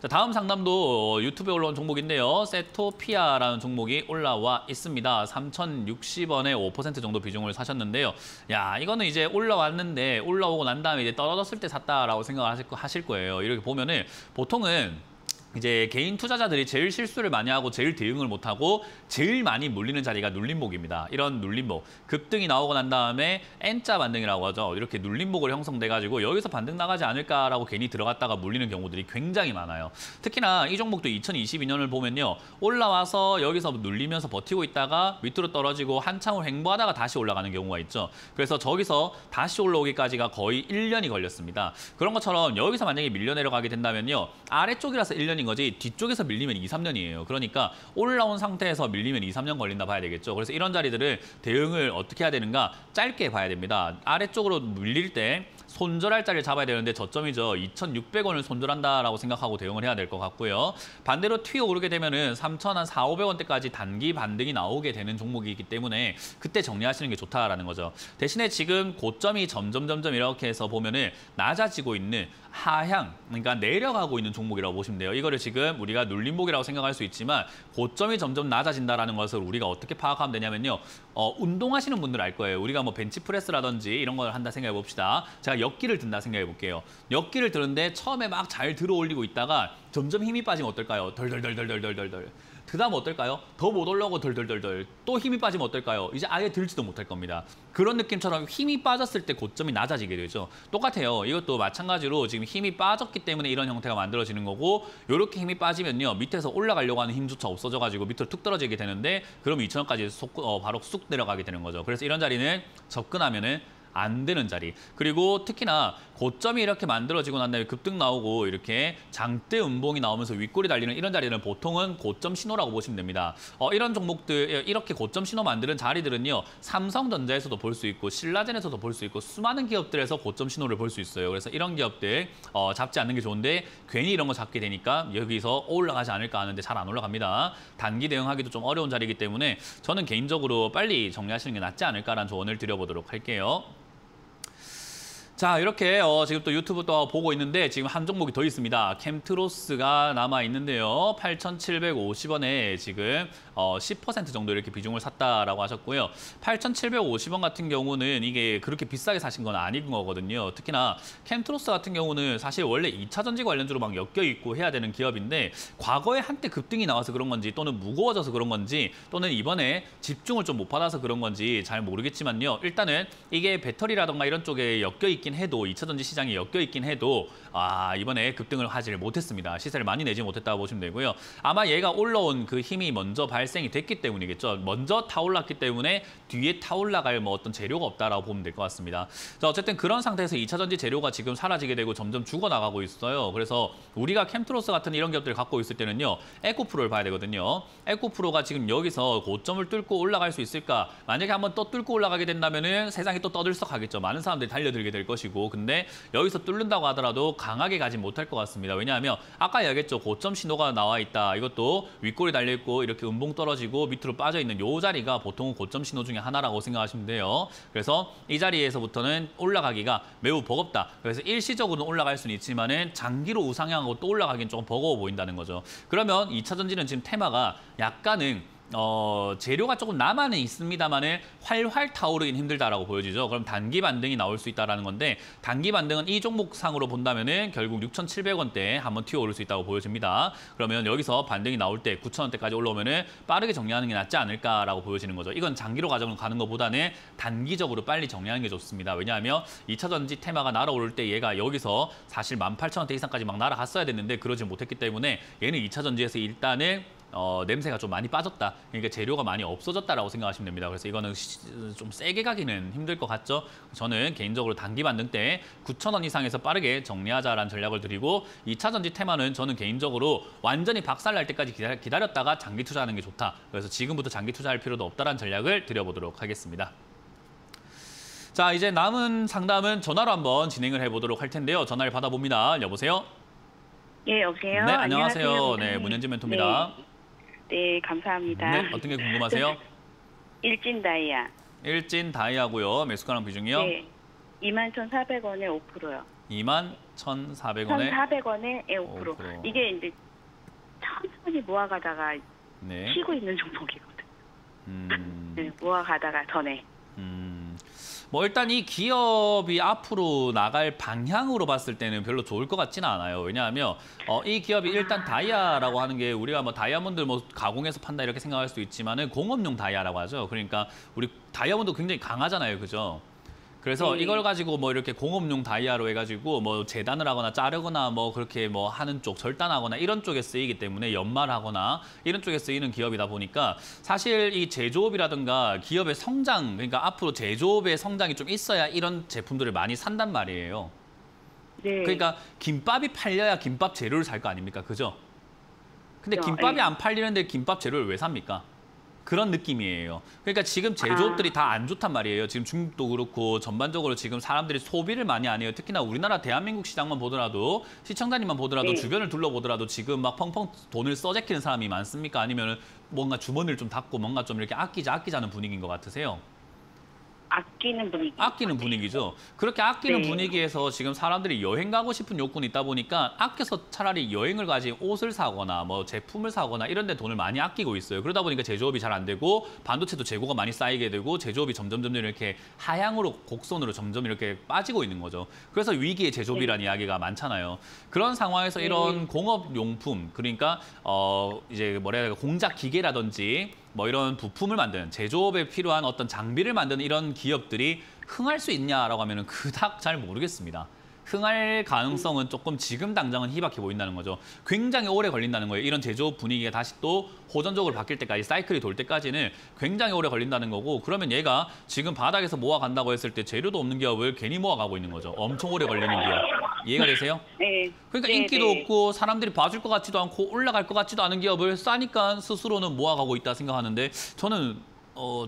자, 다음 상담도 유튜브에 올라온 종목인데요. 세토피아라는 종목이 올라와 있습니다. 3,060원에 5% 정도 비중을 사셨는데요. 야, 이거는 이제 올라왔는데 올라오고 난 다음에 이제 떨어졌을 때 샀다라고 생각을 하실 거예요. 이렇게 보면은 보통은 이제 개인 투자자들이 제일 실수를 많이 하고 제일 대응을 못하고 제일 많이 물리는 자리가 눌림목입니다. 이런 눌림목. 급등이 나오고 난 다음에 N자 반등이라고 하죠. 이렇게 눌림목으로 형성돼가지고 여기서 반등 나가지 않을까라고 괜히 들어갔다가 물리는 경우들이 굉장히 많아요. 특히나 이 종목도 2022년을 보면요. 올라와서 여기서 눌리면서 버티고 있다가 밑으로 떨어지고 한참을 횡보하다가 다시 올라가는 경우가 있죠. 그래서 저기서 다시 올라오기까지가 거의 1년이 걸렸습니다. 그런 것처럼 여기서 만약에 밀려 내려가게 된다면요. 아래쪽이라서 1년인 거지 뒤쪽에서 밀리면 2, 3년이에요. 그러니까 올라온 상태에서 밀리면 2, 3년 걸린다 봐야 되겠죠. 그래서 이런 자리들을 대응을 어떻게 해야 되는가? 짧게 봐야 됩니다. 아래쪽으로 밀릴 때 손절할 자리를 잡아야 되는데 저점이죠. 2,600원을 손절한다라고 생각하고 대응을 해야 될 것 같고요. 반대로 튀어오르게 되면은 3,400원대까지 단기 반등이 나오게 되는 종목이기 때문에 그때 정리하시는 게 좋다라는 거죠. 대신에 지금 고점이 점점 이렇게 해서 보면은 낮아지고 있는 하향, 그러니까 내려가고 있는 종목이라고 보시면 돼요. 이거를 지금 우리가 눌림목이라고 생각할 수 있지만 고점이 점점 낮아진다라는 것을 우리가 어떻게 파악하면 되냐면요. 운동하시는 분들 알 거예요. 우리가 뭐 벤치프레스라든지 이런 걸 한다 생각해 봅시다. 제가 역기를 든다 생각해 볼게요. 역기를 드는데 처음에 막 잘 들어 올리고 있다가 점점 힘이 빠지면 어떨까요? 덜덜덜덜덜덜덜. 그다음 어떨까요? 더 못 올라오고 덜덜덜덜. 또 힘이 빠지면 어떨까요? 이제 아예 들지도 못할 겁니다. 그런 느낌처럼 힘이 빠졌을 때 고점이 낮아지게 되죠. 똑같아요. 이것도 마찬가지로 지금 힘이 빠졌기 때문에 이런 형태가 만들어지는 거고 이렇게 힘이 빠지면요. 밑에서 올라가려고 하는 힘조차 없어져가지고 밑으로 툭 떨어지게 되는데 그럼 2,000원까지 바로 쑥 내려가게 되는 거죠. 그래서 이런 자리는 접근하면은 안 되는 자리. 그리고 특히나 고점이 이렇게 만들어지고 난 다음에 급등 나오고 이렇게 장대 음봉이 나오면서 윗골이 달리는 이런 자리는 보통은 고점 신호라고 보시면 됩니다. 이런 종목들, 이렇게 고점 신호 만드는 자리들은요. 삼성전자에서도 볼 수 있고 신라젠에서도 볼 수 있고 수많은 기업들에서 고점 신호를 볼 수 있어요. 그래서 이런 기업들 잡지 않는 게 좋은데 괜히 이런 거 잡게 되니까 여기서 올라가지 않을까 하는데 잘 안 올라갑니다. 단기 대응하기도 좀 어려운 자리이기 때문에 저는 개인적으로 빨리 정리하시는 게 낫지 않을까라는 조언을 드려보도록 할게요. 자, 이렇게 지금 또 유튜브 또 보고 있는데 지금 한 종목이 더 있습니다. 캠트로스가 남아 있는데요. 8,750원에 지금 10% 정도 이렇게 비중을 샀다라고 하셨고요. 8,750원 같은 경우는 이게 그렇게 비싸게 사신 건 아닌 거거든요. 특히나 캠트로스 같은 경우는 사실 원래 2차 전지 관련주로 막 엮여 있고 해야 되는 기업인데 과거에 한때 급등이 나와서 그런 건지 또는 무거워져서 그런 건지 또는 이번에 집중을 좀 못 받아서 그런 건지 잘 모르겠지만요. 일단은 이게 배터리라던가 이런 쪽에 엮여 있긴 있긴 해도 2차전지 시장에 엮여 있긴 해도 이번에 급등을 하지를 못했습니다. 시세를 많이 내지 못했다고 보시면 되고요. 아마 얘가 올라온 그 힘이 먼저 발생이 됐기 때문이겠죠. 먼저 타올랐기 때문에 뒤에 타올라갈 뭐 어떤 재료가 없다라고 보면 될 것 같습니다. 자, 어쨌든 그런 상태에서 2차전지 재료가 지금 사라지게 되고 점점 죽어나가고 있어요. 그래서 우리가 캠트로스 같은 이런 기업들을 갖고 있을 때는요. 에코프로를 봐야 되거든요. 에코프로가 지금 여기서 고점을 뚫고 올라갈 수 있을까? 만약에 한번 또 뚫고 올라가게 된다면은 세상이 또 떠들썩하겠죠. 많은 사람들이 달려들게 될 것이고, 근데 여기서 뚫는다고 하더라도 강하게 가지 못할 것 같습니다. 왜냐하면 아까 이야기했죠. 고점 신호가 나와 있다. 이것도 윗골이 달려 있고 이렇게 음봉 떨어지고 밑으로 빠져 있는 요 자리가 보통 고점 신호 중에 하나라고 생각하시면 돼요. 그래서 이 자리에서부터는 올라가기가 매우 버겁다. 그래서 일시적으로는 올라갈 수는 있지만은 장기로 우상향하고 또 올라가기는 조금 버거워 보인다는 거죠. 그러면 2차전지는 지금 테마가 약간은 재료가 조금 남아는 있습니다만은 활활 타오르긴 힘들다라고 보여지죠. 그럼 단기 반등이 나올 수 있다라는 건데, 단기 반등은 이 종목상으로 본다면은 결국 6,700원대에 한번 튀어오를 수 있다고 보여집니다. 그러면 여기서 반등이 나올 때 9,000원대까지 올라오면은 빠르게 정리하는 게 낫지 않을까라고 보여지는 거죠. 이건 장기로 가는 것보다는 단기적으로 빨리 정리하는 게 좋습니다. 왜냐하면 2차전지 테마가 날아오를 때 얘가 여기서 사실 18,000원대 이상까지 막 날아갔어야 됐는데 그러지 못했기 때문에 얘는 2차전지에서 일단은 냄새가 좀 많이 빠졌다. 그러니까 재료가 많이 없어졌다라고 생각하시면 됩니다. 그래서 이거는 좀 세게 가기는 힘들 것 같죠. 저는 개인적으로 단기 반등 때 9,000원 이상에서 빠르게 정리하자라는 전략을 드리고, 2차전지 테마는 저는 개인적으로 완전히 박살날 때까지 기다렸다가 장기 투자하는 게 좋다. 그래서 지금부터 장기 투자할 필요도 없다라는 전략을 드려보도록 하겠습니다. 자, 이제 남은 상담은 전화로 한번 진행을 해보도록 할 텐데요. 전화를 받아봅니다. 여보세요? 예, 여보세요? 네, 안녕하세요. 안녕하세요. 네, 문현진 멘토입니다. 네, 감사합니다. 네, 어떤 게 궁금하세요? 일진다이아. 일진 다이아고요. 매수가랑 비중이요? 네, 21,400원에 5%요. 21,400원에 1,400원에 5%. 5%. 이게 이제 천천히 모아가다가 네. 쉬고 있는 종목이거든요. 음, 네, 모아가다가 전에. 뭐 일단 이 기업이 앞으로 나갈 방향으로 봤을 때는 별로 좋을 것 같지는 않아요. 왜냐하면 이 기업이 일단 다이아라고 하는 게 우리가 뭐 다이아몬드 뭐 가공해서 판다 이렇게 생각할 수 있지만은 공업용 다이아라고 하죠. 그러니까 우리 다이아몬드 굉장히 강하잖아요, 그죠? 그래서 이걸 가지고 뭐 이렇게 공업용 다이아로 해가지고 뭐 재단을 하거나 자르거나 뭐 그렇게 뭐 하는 쪽, 절단하거나 이런 쪽에 쓰이기 때문에 연말하거나 이런 쪽에 쓰이는 기업이다 보니까 사실 이 제조업이라든가 기업의 성장, 그러니까 앞으로 제조업의 성장이 좀 있어야 이런 제품들을 많이 산단 말이에요. 네. 그러니까 김밥이 팔려야 김밥 재료를 살 거 아닙니까? 그죠? 근데 그렇죠. 김밥이 예. 안 팔리는데 김밥 재료를 왜 삽니까? 그런 느낌이에요. 그러니까 지금 제조업들이 다 안 좋단 말이에요. 지금 중국도 그렇고 전반적으로 지금 사람들이 소비를 많이 안 해요. 특히나 우리나라 대한민국 시장만 보더라도, 시청자님만 보더라도, 네. 주변을 둘러보더라도 지금 막 펑펑 돈을 써제끼는 사람이 많습니까? 아니면 뭔가 주머니를 좀 닫고 뭔가 좀 이렇게 아끼자는 분위기인 것 같으세요? 아끼는 분위기. 아끼는 분위기죠. 그렇게 아끼는 네. 분위기에서 지금 사람들이 여행 가고 싶은 욕구는 있다 보니까 아껴서 차라리 여행을 가지 옷을 사거나 뭐 제품을 사거나 이런 데 돈을 많이 아끼고 있어요. 그러다 보니까 제조업이 잘 안 되고 반도체도 재고가 많이 쌓이게 되고 제조업이 점점 이렇게 하향으로 곡선으로 점점 이렇게 빠지고 있는 거죠. 그래서 위기의 제조업이라는 이야기가 많잖아요. 그런 상황에서 이런 공업용품, 그러니까 이제 뭐라 해야 될까, 공작 기계라든지 뭐 이런 부품을 만드는, 제조업에 필요한 어떤 장비를 만드는 이런 기업들이 흥할 수 있냐라고 하면은 그닥 잘 모르겠습니다. 흥할 가능성은 조금 지금 당장은 희박해 보인다는 거죠. 굉장히 오래 걸린다는 거예요. 이런 제조업 분위기가 다시 또 호전적으로 바뀔 때까지, 사이클이 돌 때까지는 굉장히 오래 걸린다는 거고, 그러면 얘가 지금 바닥에서 모아간다고 했을 때 재료도 없는 기업을 괜히 모아가고 있는 거죠. 엄청 오래 걸리는 기업. 이해가 되세요? 네. 그러니까 네, 인기도 네. 없고 사람들이 봐줄 것 같지도 않고 올라갈 것 같지도 않은 기업을 싸니까 스스로는 모아가고 있다 생각하는데, 저는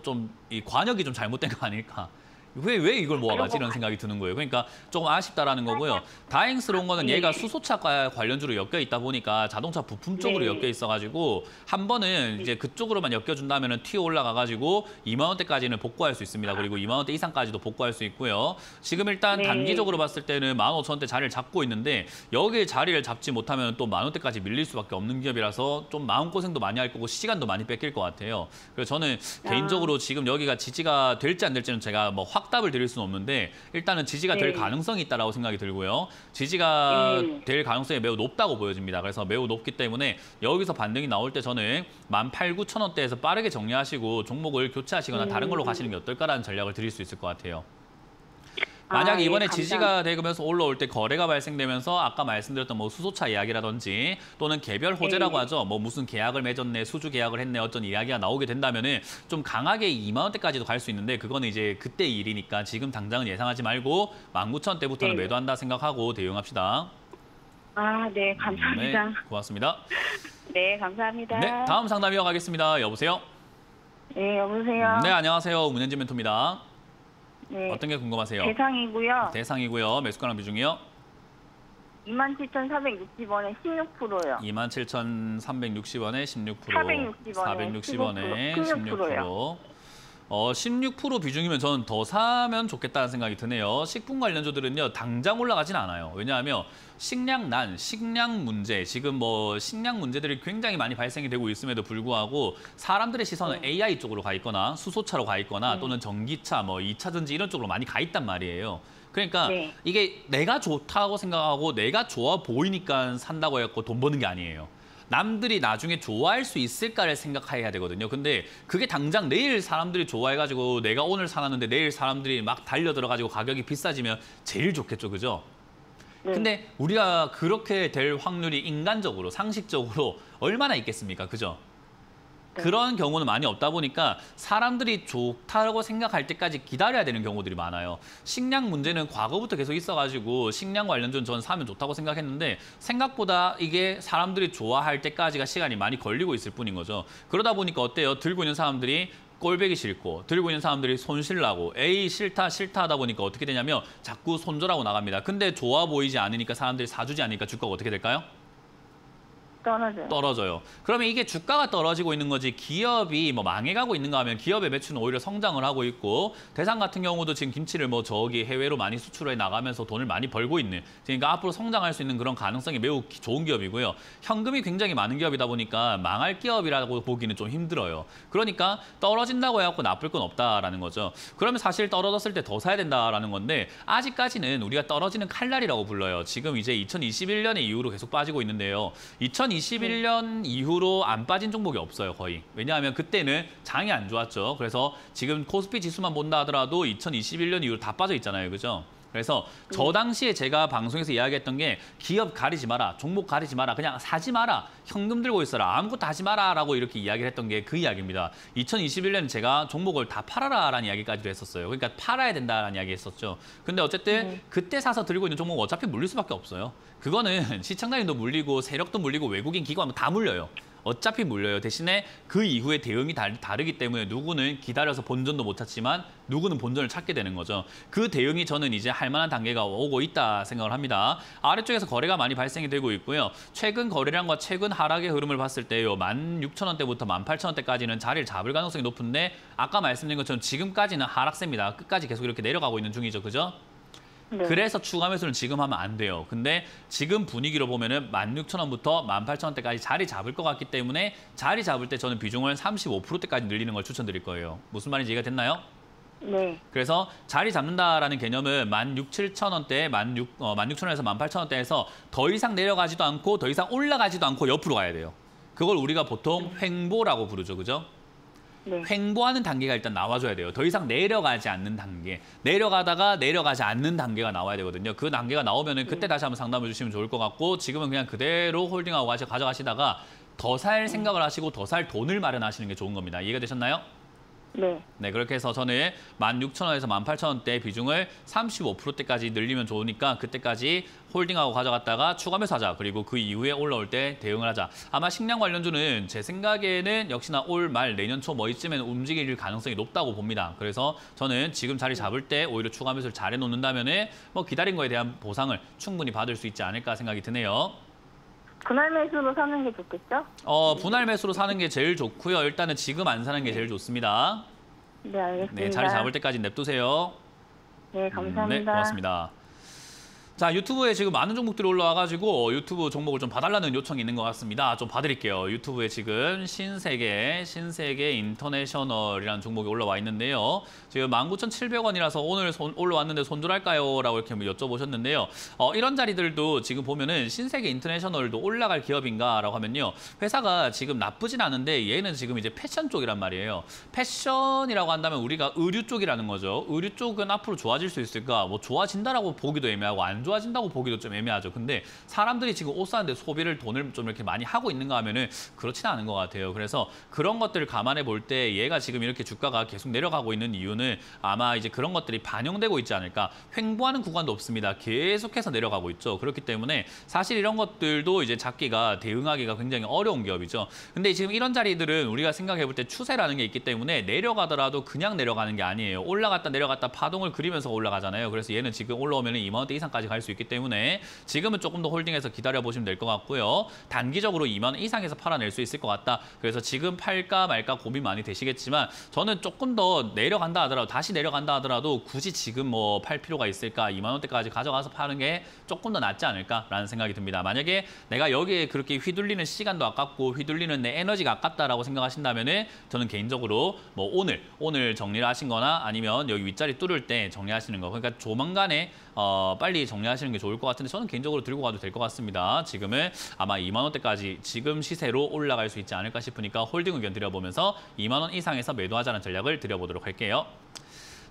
좀 이 관역이 좀 잘못된 거 아닐까. 왜 이걸 모아가지? 이런 생각이 드는 거예요. 그러니까 조금 아쉽다라는 거고요. 다행스러운 거는 얘가 수소차 관련주로 엮여 있다 보니까 자동차 부품 쪽으로 엮여 있어가지고 한 번은 이제 그쪽으로만 엮여준다면 튀어 올라가가지고 2만 원대까지는 복구할 수 있습니다. 그리고 2만 원대 이상까지도 복구할 수 있고요. 지금 일단 단기적으로 봤을 때는 15,000원대 자리를 잡고 있는데, 여기에 자리를 잡지 못하면 또 1만 원대까지 밀릴 수밖에 없는 기업이라서 좀 마음고생도 많이 할 거고 시간도 많이 뺏길 것 같아요. 그래서 저는 개인적으로 지금 여기가 지지가 될지 안 될지는 제가 뭐 확답을 드릴 수는 없는데, 일단은 지지가 될 가능성이 있다라고 생각이 들고요. 지지가 될 가능성이 매우 높다고 보여집니다. 그래서 매우 높기 때문에 여기서 반등이 나올 때 저는 18,900원대에서 빠르게 정리하시고 종목을 교체하시거나 다른 걸로 가시는 게 어떨까라는 전략을 드릴 수 있을 것 같아요. 만약에 예, 이번에 감사합니다. 지지가 되면서 올라올 때 거래가 발생되면서 아까 말씀드렸던 뭐 수소차 이야기라든지 또는 개별 호재라고 네. 하죠. 뭐 무슨 계약을 맺었네, 수주 계약을 했네, 어떤 이야기가 나오게 된다면은 좀 강하게 2만 원대까지도 갈 수 있는데 그거는 이제 그때 일이니까 지금 당장은 예상하지 말고 19,000원대부터는 네. 매도한다 생각하고 대응합시다. 네, 감사합니다. 네, 고맙습니다. 네, 감사합니다. 네, 다음 상담 이어가겠습니다. 여보세요? 네, 여보세요. 네, 안녕하세요. 문현진 멘토입니다. 네, 어떤 게 궁금하세요? 대상이고요. 대상이고요. 매수가랑 비중이요? 27,460원에 16%요. 27,360원에 16%. 460원에 460원에 16% 비중이면 저는 더 사면 좋겠다는 생각이 드네요. 식품 관련주들은요, 당장 올라가진 않아요. 왜냐하면 식량난, 식량 문제, 지금 뭐 식량 문제들이 굉장히 많이 발생이 되고 있음에도 불구하고 사람들의 시선은 AI 쪽으로 가 있거나 수소차로 가 있거나 또는 전기차, 뭐 2차전지 이런 쪽으로 많이 가 있단 말이에요. 그러니까 네. 이게 내가 좋다고 생각하고 내가 좋아 보이니까 산다고 해갖고 돈 버는 게 아니에요. 남들이 나중에 좋아할 수 있을까를 생각해야 되거든요. 근데 그게 당장 내일 사람들이 좋아해가지고 내가 오늘 사놨는데 내일 사람들이 막 달려들어가지고 가격이 비싸지면 제일 좋겠죠. 그죠? 네. 근데 우리가 그렇게 될 확률이 인간적으로, 상식적으로 얼마나 있겠습니까? 그죠? 네. 그런 경우는 많이 없다 보니까 사람들이 좋다고 생각할 때까지 기다려야 되는 경우들이 많아요. 식량 문제는 과거부터 계속 있어가지고 식량 관련주는 저는 사면 좋다고 생각했는데 생각보다 이게 사람들이 좋아할 때까지가 시간이 많이 걸리고 있을 뿐인 거죠. 그러다 보니까 어때요? 들고 있는 사람들이 꼴배기 싫고 들고 있는 사람들이 손실나고 에이 싫다 하다 보니까 어떻게 되냐면 자꾸 손절하고 나갑니다. 근데 좋아 보이지 않으니까 사람들이 사주지 않으니까 주가가 어떻게 될까요? 떨어져요. 그러면 이게 주가가 떨어지고 있는 거지 기업이 뭐 망해가고 있는가 하면 기업의 매출은 오히려 성장을 하고 있고 대상 같은 경우도 지금 김치를 뭐 저기 해외로 많이 수출해 나가면서 돈을 많이 벌고 있는 그러니까 앞으로 성장할 수 있는 그런 가능성이 매우 좋은 기업이고요. 현금이 굉장히 많은 기업이다 보니까 망할 기업이라고 보기는 좀 힘들어요. 그러니까 떨어진다고 해갖고 나쁠 건 없다라는 거죠. 그러면 사실 떨어졌을 때 더 사야 된다라는 건데 아직까지는 우리가 떨어지는 칼날이라고 불러요. 지금 이제 2021년의 이후로 계속 빠지고 있는데요. 2021년 이후로 안 빠진 종목이 없어요, 거의. 왜냐하면 그때는 장이 안 좋았죠. 그래서 지금 코스피 지수만 본다 하더라도 2021년 이후로 다 빠져 있잖아요, 그죠? 그래서 저 당시에 제가 방송에서 이야기했던 게 기업 가리지 마라, 종목 가리지 마라, 그냥 사지 마라, 현금 들고 있어라, 아무것도 하지 마라라고 이렇게 이야기를 했던 게 그 이야기입니다. 2021년 제가 종목을 다 팔아라라는 이야기까지도 했었어요. 그러니까 팔아야 된다라는 이야기 했었죠. 근데 어쨌든 그때 사서 들고 있는 종목은 어차피 물릴 수밖에 없어요. 그거는 시청자님도 물리고 세력도 물리고 외국인 기관 다 물려요. 어차피 물려요. 대신에 그 이후에 대응이 다르기 때문에 누구는 기다려서 본전도 못 찾지만 누구는 본전을 찾게 되는 거죠. 그 대응이 저는 이제 할 만한 단계가 오고 있다 생각을 합니다. 아래쪽에서 거래가 많이 발생이 되고 있고요. 최근 거래량과 최근 하락의 흐름을 봤을 때요. 16,000원대부터 18,000원대까지는 자리를 잡을 가능성이 높은데 아까 말씀드린 것처럼 지금까지는 하락세입니다. 끝까지 계속 이렇게 내려가고 있는 중이죠. 그죠? 네. 그래서 추가 매수는 지금 하면 안 돼요. 근데 지금 분위기로 보면은 16,000원부터 18,000원대까지 자리 잡을 것 같기 때문에 자리 잡을 때 저는 비중을 35%대까지 늘리는 걸 추천드릴 거예요. 무슨 말인지 이해가 됐나요? 네. 그래서 자리 잡는다라는 개념은 16,000원대, 16,000원에서 18,000원대에서 더 이상 내려가지도 않고 더 이상 올라가지도 않고 옆으로 가야 돼요. 그걸 우리가 보통 횡보라고 부르죠. 그죠? 네. 횡보하는 단계가 일단 나와줘야 돼요. 더 이상 내려가지 않는 단계. 내려가다가 내려가지 않는 단계가 나와야 되거든요. 그 단계가 나오면은 그때 다시 한번 상담을 주시면 좋을 것 같고 지금은 그냥 그대로 홀딩하고 가져가시다가 더 살 생각을 하시고 더 살 돈을 마련하시는 게 좋은 겁니다. 이해가 되셨나요? 네. 네, 그렇게 해서 저는 16,000원에서 18,000원대 비중을 35%대까지 늘리면 좋으니까 그때까지 홀딩하고 가져갔다가 추가 매수하자. 그리고 그 이후에 올라올 때 대응을 하자. 아마 식량 관련주는 제 생각에는 역시나 올 말 내년 초 뭐이쯤에는 움직일 가능성이 높다고 봅니다. 그래서 저는 지금 자리 잡을 때 오히려 추가 매수를 잘 해놓는다면은 뭐 기다린 거에 대한 보상을 충분히 받을 수 있지 않을까 생각이 드네요. 분할 매수로 사는 게 좋겠죠? 분할 매수로 사는 게 제일 좋고요. 일단은 지금 안 사는 게 제일 좋습니다. 네, 알겠습니다. 네, 자리 잡을 때까지 냅두세요. 네, 감사합니다. 네, 고맙습니다. 자, 유튜브에 지금 많은 종목들이 올라와가지고 유튜브 종목을 좀 봐달라는 요청이 있는 것 같습니다. 좀 봐드릴게요. 유튜브에 지금 신세계 인터내셔널이라는 종목이 올라와 있는데요. 지금 19,700원이라서 오늘 올라왔는데 손절할까요? 라고 이렇게 여쭤보셨는데요. 이런 자리들도 지금 보면은 신세계 인터내셔널도 올라갈 기업인가라고 하면요. 회사가 지금 나쁘진 않은데 얘는 지금 이제 패션 쪽이란 말이에요. 패션이라고 한다면 우리가 의류 쪽이라는 거죠. 의류 쪽은 앞으로 좋아질 수 있을까? 뭐 좋아진다라고 보기도 애매하고 안 좋아진다고 보기도 좀 애매하죠. 근데 사람들이 지금 옷 사는데 소비를 돈을 좀 이렇게 많이 하고 있는가 하면은 그렇지는 않은 것 같아요. 그래서 그런 것들을 감안해 볼 때 얘가 지금 이렇게 주가가 계속 내려가고 있는 이유는 아마 이제 그런 것들이 반영되고 있지 않을까. 횡보하는 구간도 없습니다. 계속해서 내려가고 있죠. 그렇기 때문에 사실 이런 것들도 이제 잡기가 대응하기가 굉장히 어려운 기업이죠. 근데 지금 이런 자리들은 우리가 생각해 볼 때 추세라는 게 있기 때문에 내려가더라도 그냥 내려가는 게 아니에요. 올라갔다 내려갔다 파동을 그리면서 올라가잖아요. 그래서 얘는 지금 올라오면 2만 원대 이상까지 갈 수 있기 때문에 지금은 조금 더 홀딩해서 기다려보시면 될 것 같고요. 단기적으로 2만 원 이상에서 팔아낼 수 있을 것 같다. 그래서 지금 팔까 말까 고민 많이 되시겠지만 저는 조금 더 내려간다 하더라도 다시 내려간다 하더라도 굳이 지금 뭐 팔 필요가 있을까? 2만 원대까지 가져가서 파는 게 조금 더 낫지 않을까라는 생각이 듭니다. 만약에 내가 여기에 그렇게 휘둘리는 시간도 아깝고 휘둘리는 내 에너지가 아깝다라고 생각하신다면은 저는 개인적으로 뭐 오늘 정리를 하신 거나 아니면 여기 윗자리 뚫을 때 정리하시는 거. 그러니까 조만간에 빨리 정리하시는 게 좋을 것 같은데 저는 개인적으로 들고 가도 될 것 같습니다. 지금은 아마 2만 원대까지 지금 시세로 올라갈 수 있지 않을까 싶으니까 홀딩 의견 드려보면서 2만 원 이상에서 매도하자는 전략을 드려보도록 할게요.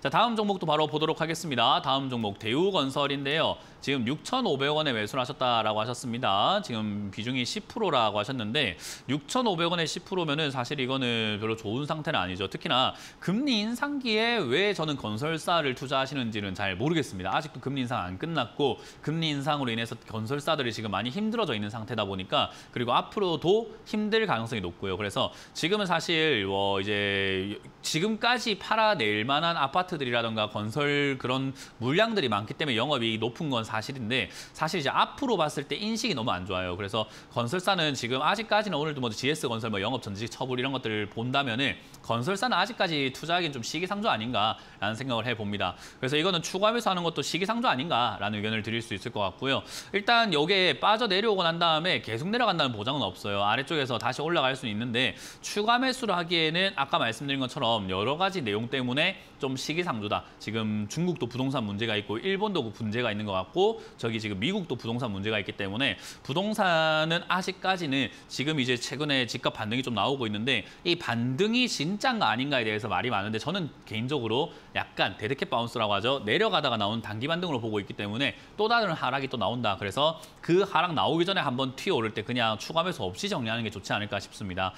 자, 다음 종목도 바로 보도록 하겠습니다. 다음 종목 대우건설인데요. 지금 6,500원에 매수를 하셨다라고 하셨습니다. 지금 비중이 10%라고 하셨는데 6,500원에 10%면은 사실 이거는 별로 좋은 상태는 아니죠. 특히나 금리 인상기에 왜 저는 건설사를 투자하시는지는 잘 모르겠습니다. 아직도 금리 인상 안 끝났고 금리 인상으로 인해서 건설사들이 지금 많이 힘들어져 있는 상태다 보니까 그리고 앞으로도 힘들 가능성이 높고요. 그래서 지금은 사실 이제 지금까지 팔아낼 만한 아파트들이라던가 건설 그런 물량들이 많기 때문에 영업이 높은 건 사실인데 사실 이제 앞으로 봤을 때 인식이 너무 안 좋아요. 그래서 건설사는 지금 아직까지는 오늘도 뭐 GS건설 뭐 영업 전지 처분 이런 것들을 본다면은 건설사는 아직까지 투자하기는 좀 시기상조 아닌가라는 생각을 해봅니다. 그래서 이거는 추가 매수하는 것도 시기상조 아닌가라는 의견을 드릴 수 있을 것 같고요. 일단 여기에 빠져 내려오고 난 다음에 계속 내려간다는 보장은 없어요. 아래쪽에서 다시 올라갈 수는 있는데 추가 매수를 하기에는 아까 말씀드린 것처럼 여러 가지 내용 때문에 좀 시기상조다. 지금 중국도 부동산 문제가 있고 일본도 문제가 있는 것 같고 저기 지금 미국도 부동산 문제가 있기 때문에 부동산은 아직까지는 지금 이제 최근에 집값 반등이 좀 나오고 있는데 이 반등이 진짜인가 아닌가에 대해서 말이 많은데 저는 개인적으로 약간 데드캣 바운스라고 하죠. 내려가다가 나온 단기 반등으로 보고 있기 때문에 또 다른 하락이 또 나온다. 그래서 그 하락 나오기 전에 한번 튀어오를 때 그냥 추가 매수 없이 정리하는 게 좋지 않을까 싶습니다.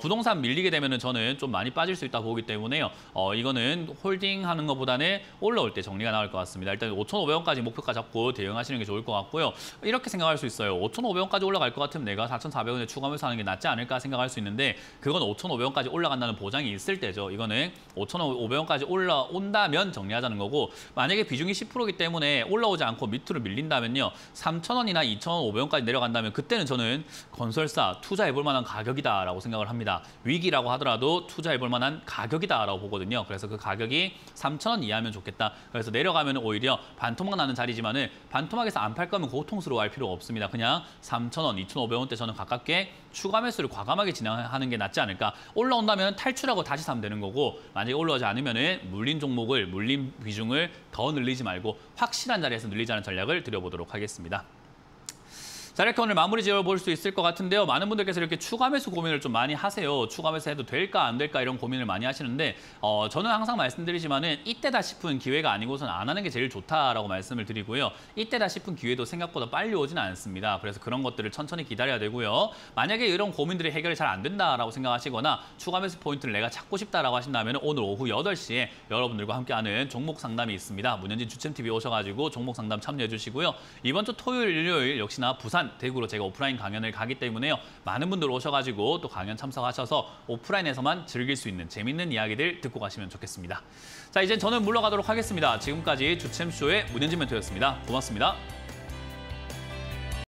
부동산 밀리게 되면은 저는 좀 많이 빠질 수 있다 보기 때문에요. 이거는 홀딩하는 것보다는 올라올 때 정리가 나올 것 같습니다. 일단 5,500원까지 목표가 잡고 대응하시는 게 좋을 것 같고요. 이렇게 생각할 수 있어요. 5,500원까지 올라갈 것 같으면 내가 4,400원에 추가 매수하는 게 낫지 않을까 생각할 수 있는데 그건 5,500원까지 올라간다는 보장이 있을 때죠. 이거는 5,500원까지 올라온다면 정리하자는 거고 만약에 비중이 10%이기 때문에 올라오지 않고 밑으로 밀린다면요. 3,000원이나 2,500원까지 내려간다면 그때는 저는 건설사 투자해볼 만한 가격이다라고 생각을 합니다. 위기라고 하더라도 투자해볼 만한 가격이다라고 보거든요. 그래서 그 가격이 3,000원 이하면 좋겠다. 그래서 내려가면 오히려 반토막 나는 자리지만은 반토막에서 안 팔 거면 고통스러워할 필요가 없습니다. 그냥 3,000원, 2,500원대 저는 가깝게 추가 매수를 과감하게 진행하는 게 낫지 않을까. 올라온다면 탈출하고 다시 사면 되는 거고 만약에 올라오지 않으면은 물린 종목을 물린 비중을 더 늘리지 말고 확실한 자리에서 늘리자는 전략을 드려보도록 하겠습니다. 자, 이렇게 오늘 마무리 지어볼 수 있을 것 같은데요. 많은 분들께서 이렇게 추가 매수 고민을 좀 많이 하세요. 추가 매수 해도 될까 안 될까 이런 고민을 많이 하시는데 저는 항상 말씀드리지만은 이때다 싶은 기회가 아니고선 안 하는 게 제일 좋다라고 말씀을 드리고요. 이때다 싶은 기회도 생각보다 빨리 오지는 않습니다. 그래서 그런 것들을 천천히 기다려야 되고요. 만약에 이런 고민들이 해결이 잘 안 된다라고 생각하시거나 추가 매수 포인트를 내가 찾고 싶다라고 하신다면 오늘 오후 8시에 여러분들과 함께하는 종목 상담이 있습니다. 문현진 주챔TV 오셔가지고 종목 상담 참여해 주시고요. 이번 주 토요일, 일요일 역시나 부산, 대구로 제가 오프라인 강연을 가기 때문에요. 많은 분들 오셔가지고 또 강연 참석하셔서 오프라인에서만 즐길 수 있는 재밌는 이야기들 듣고 가시면 좋겠습니다. 자, 이제 저는 물러가도록 하겠습니다. 지금까지 주챔쇼의 문현진 멘토였습니다. 고맙습니다.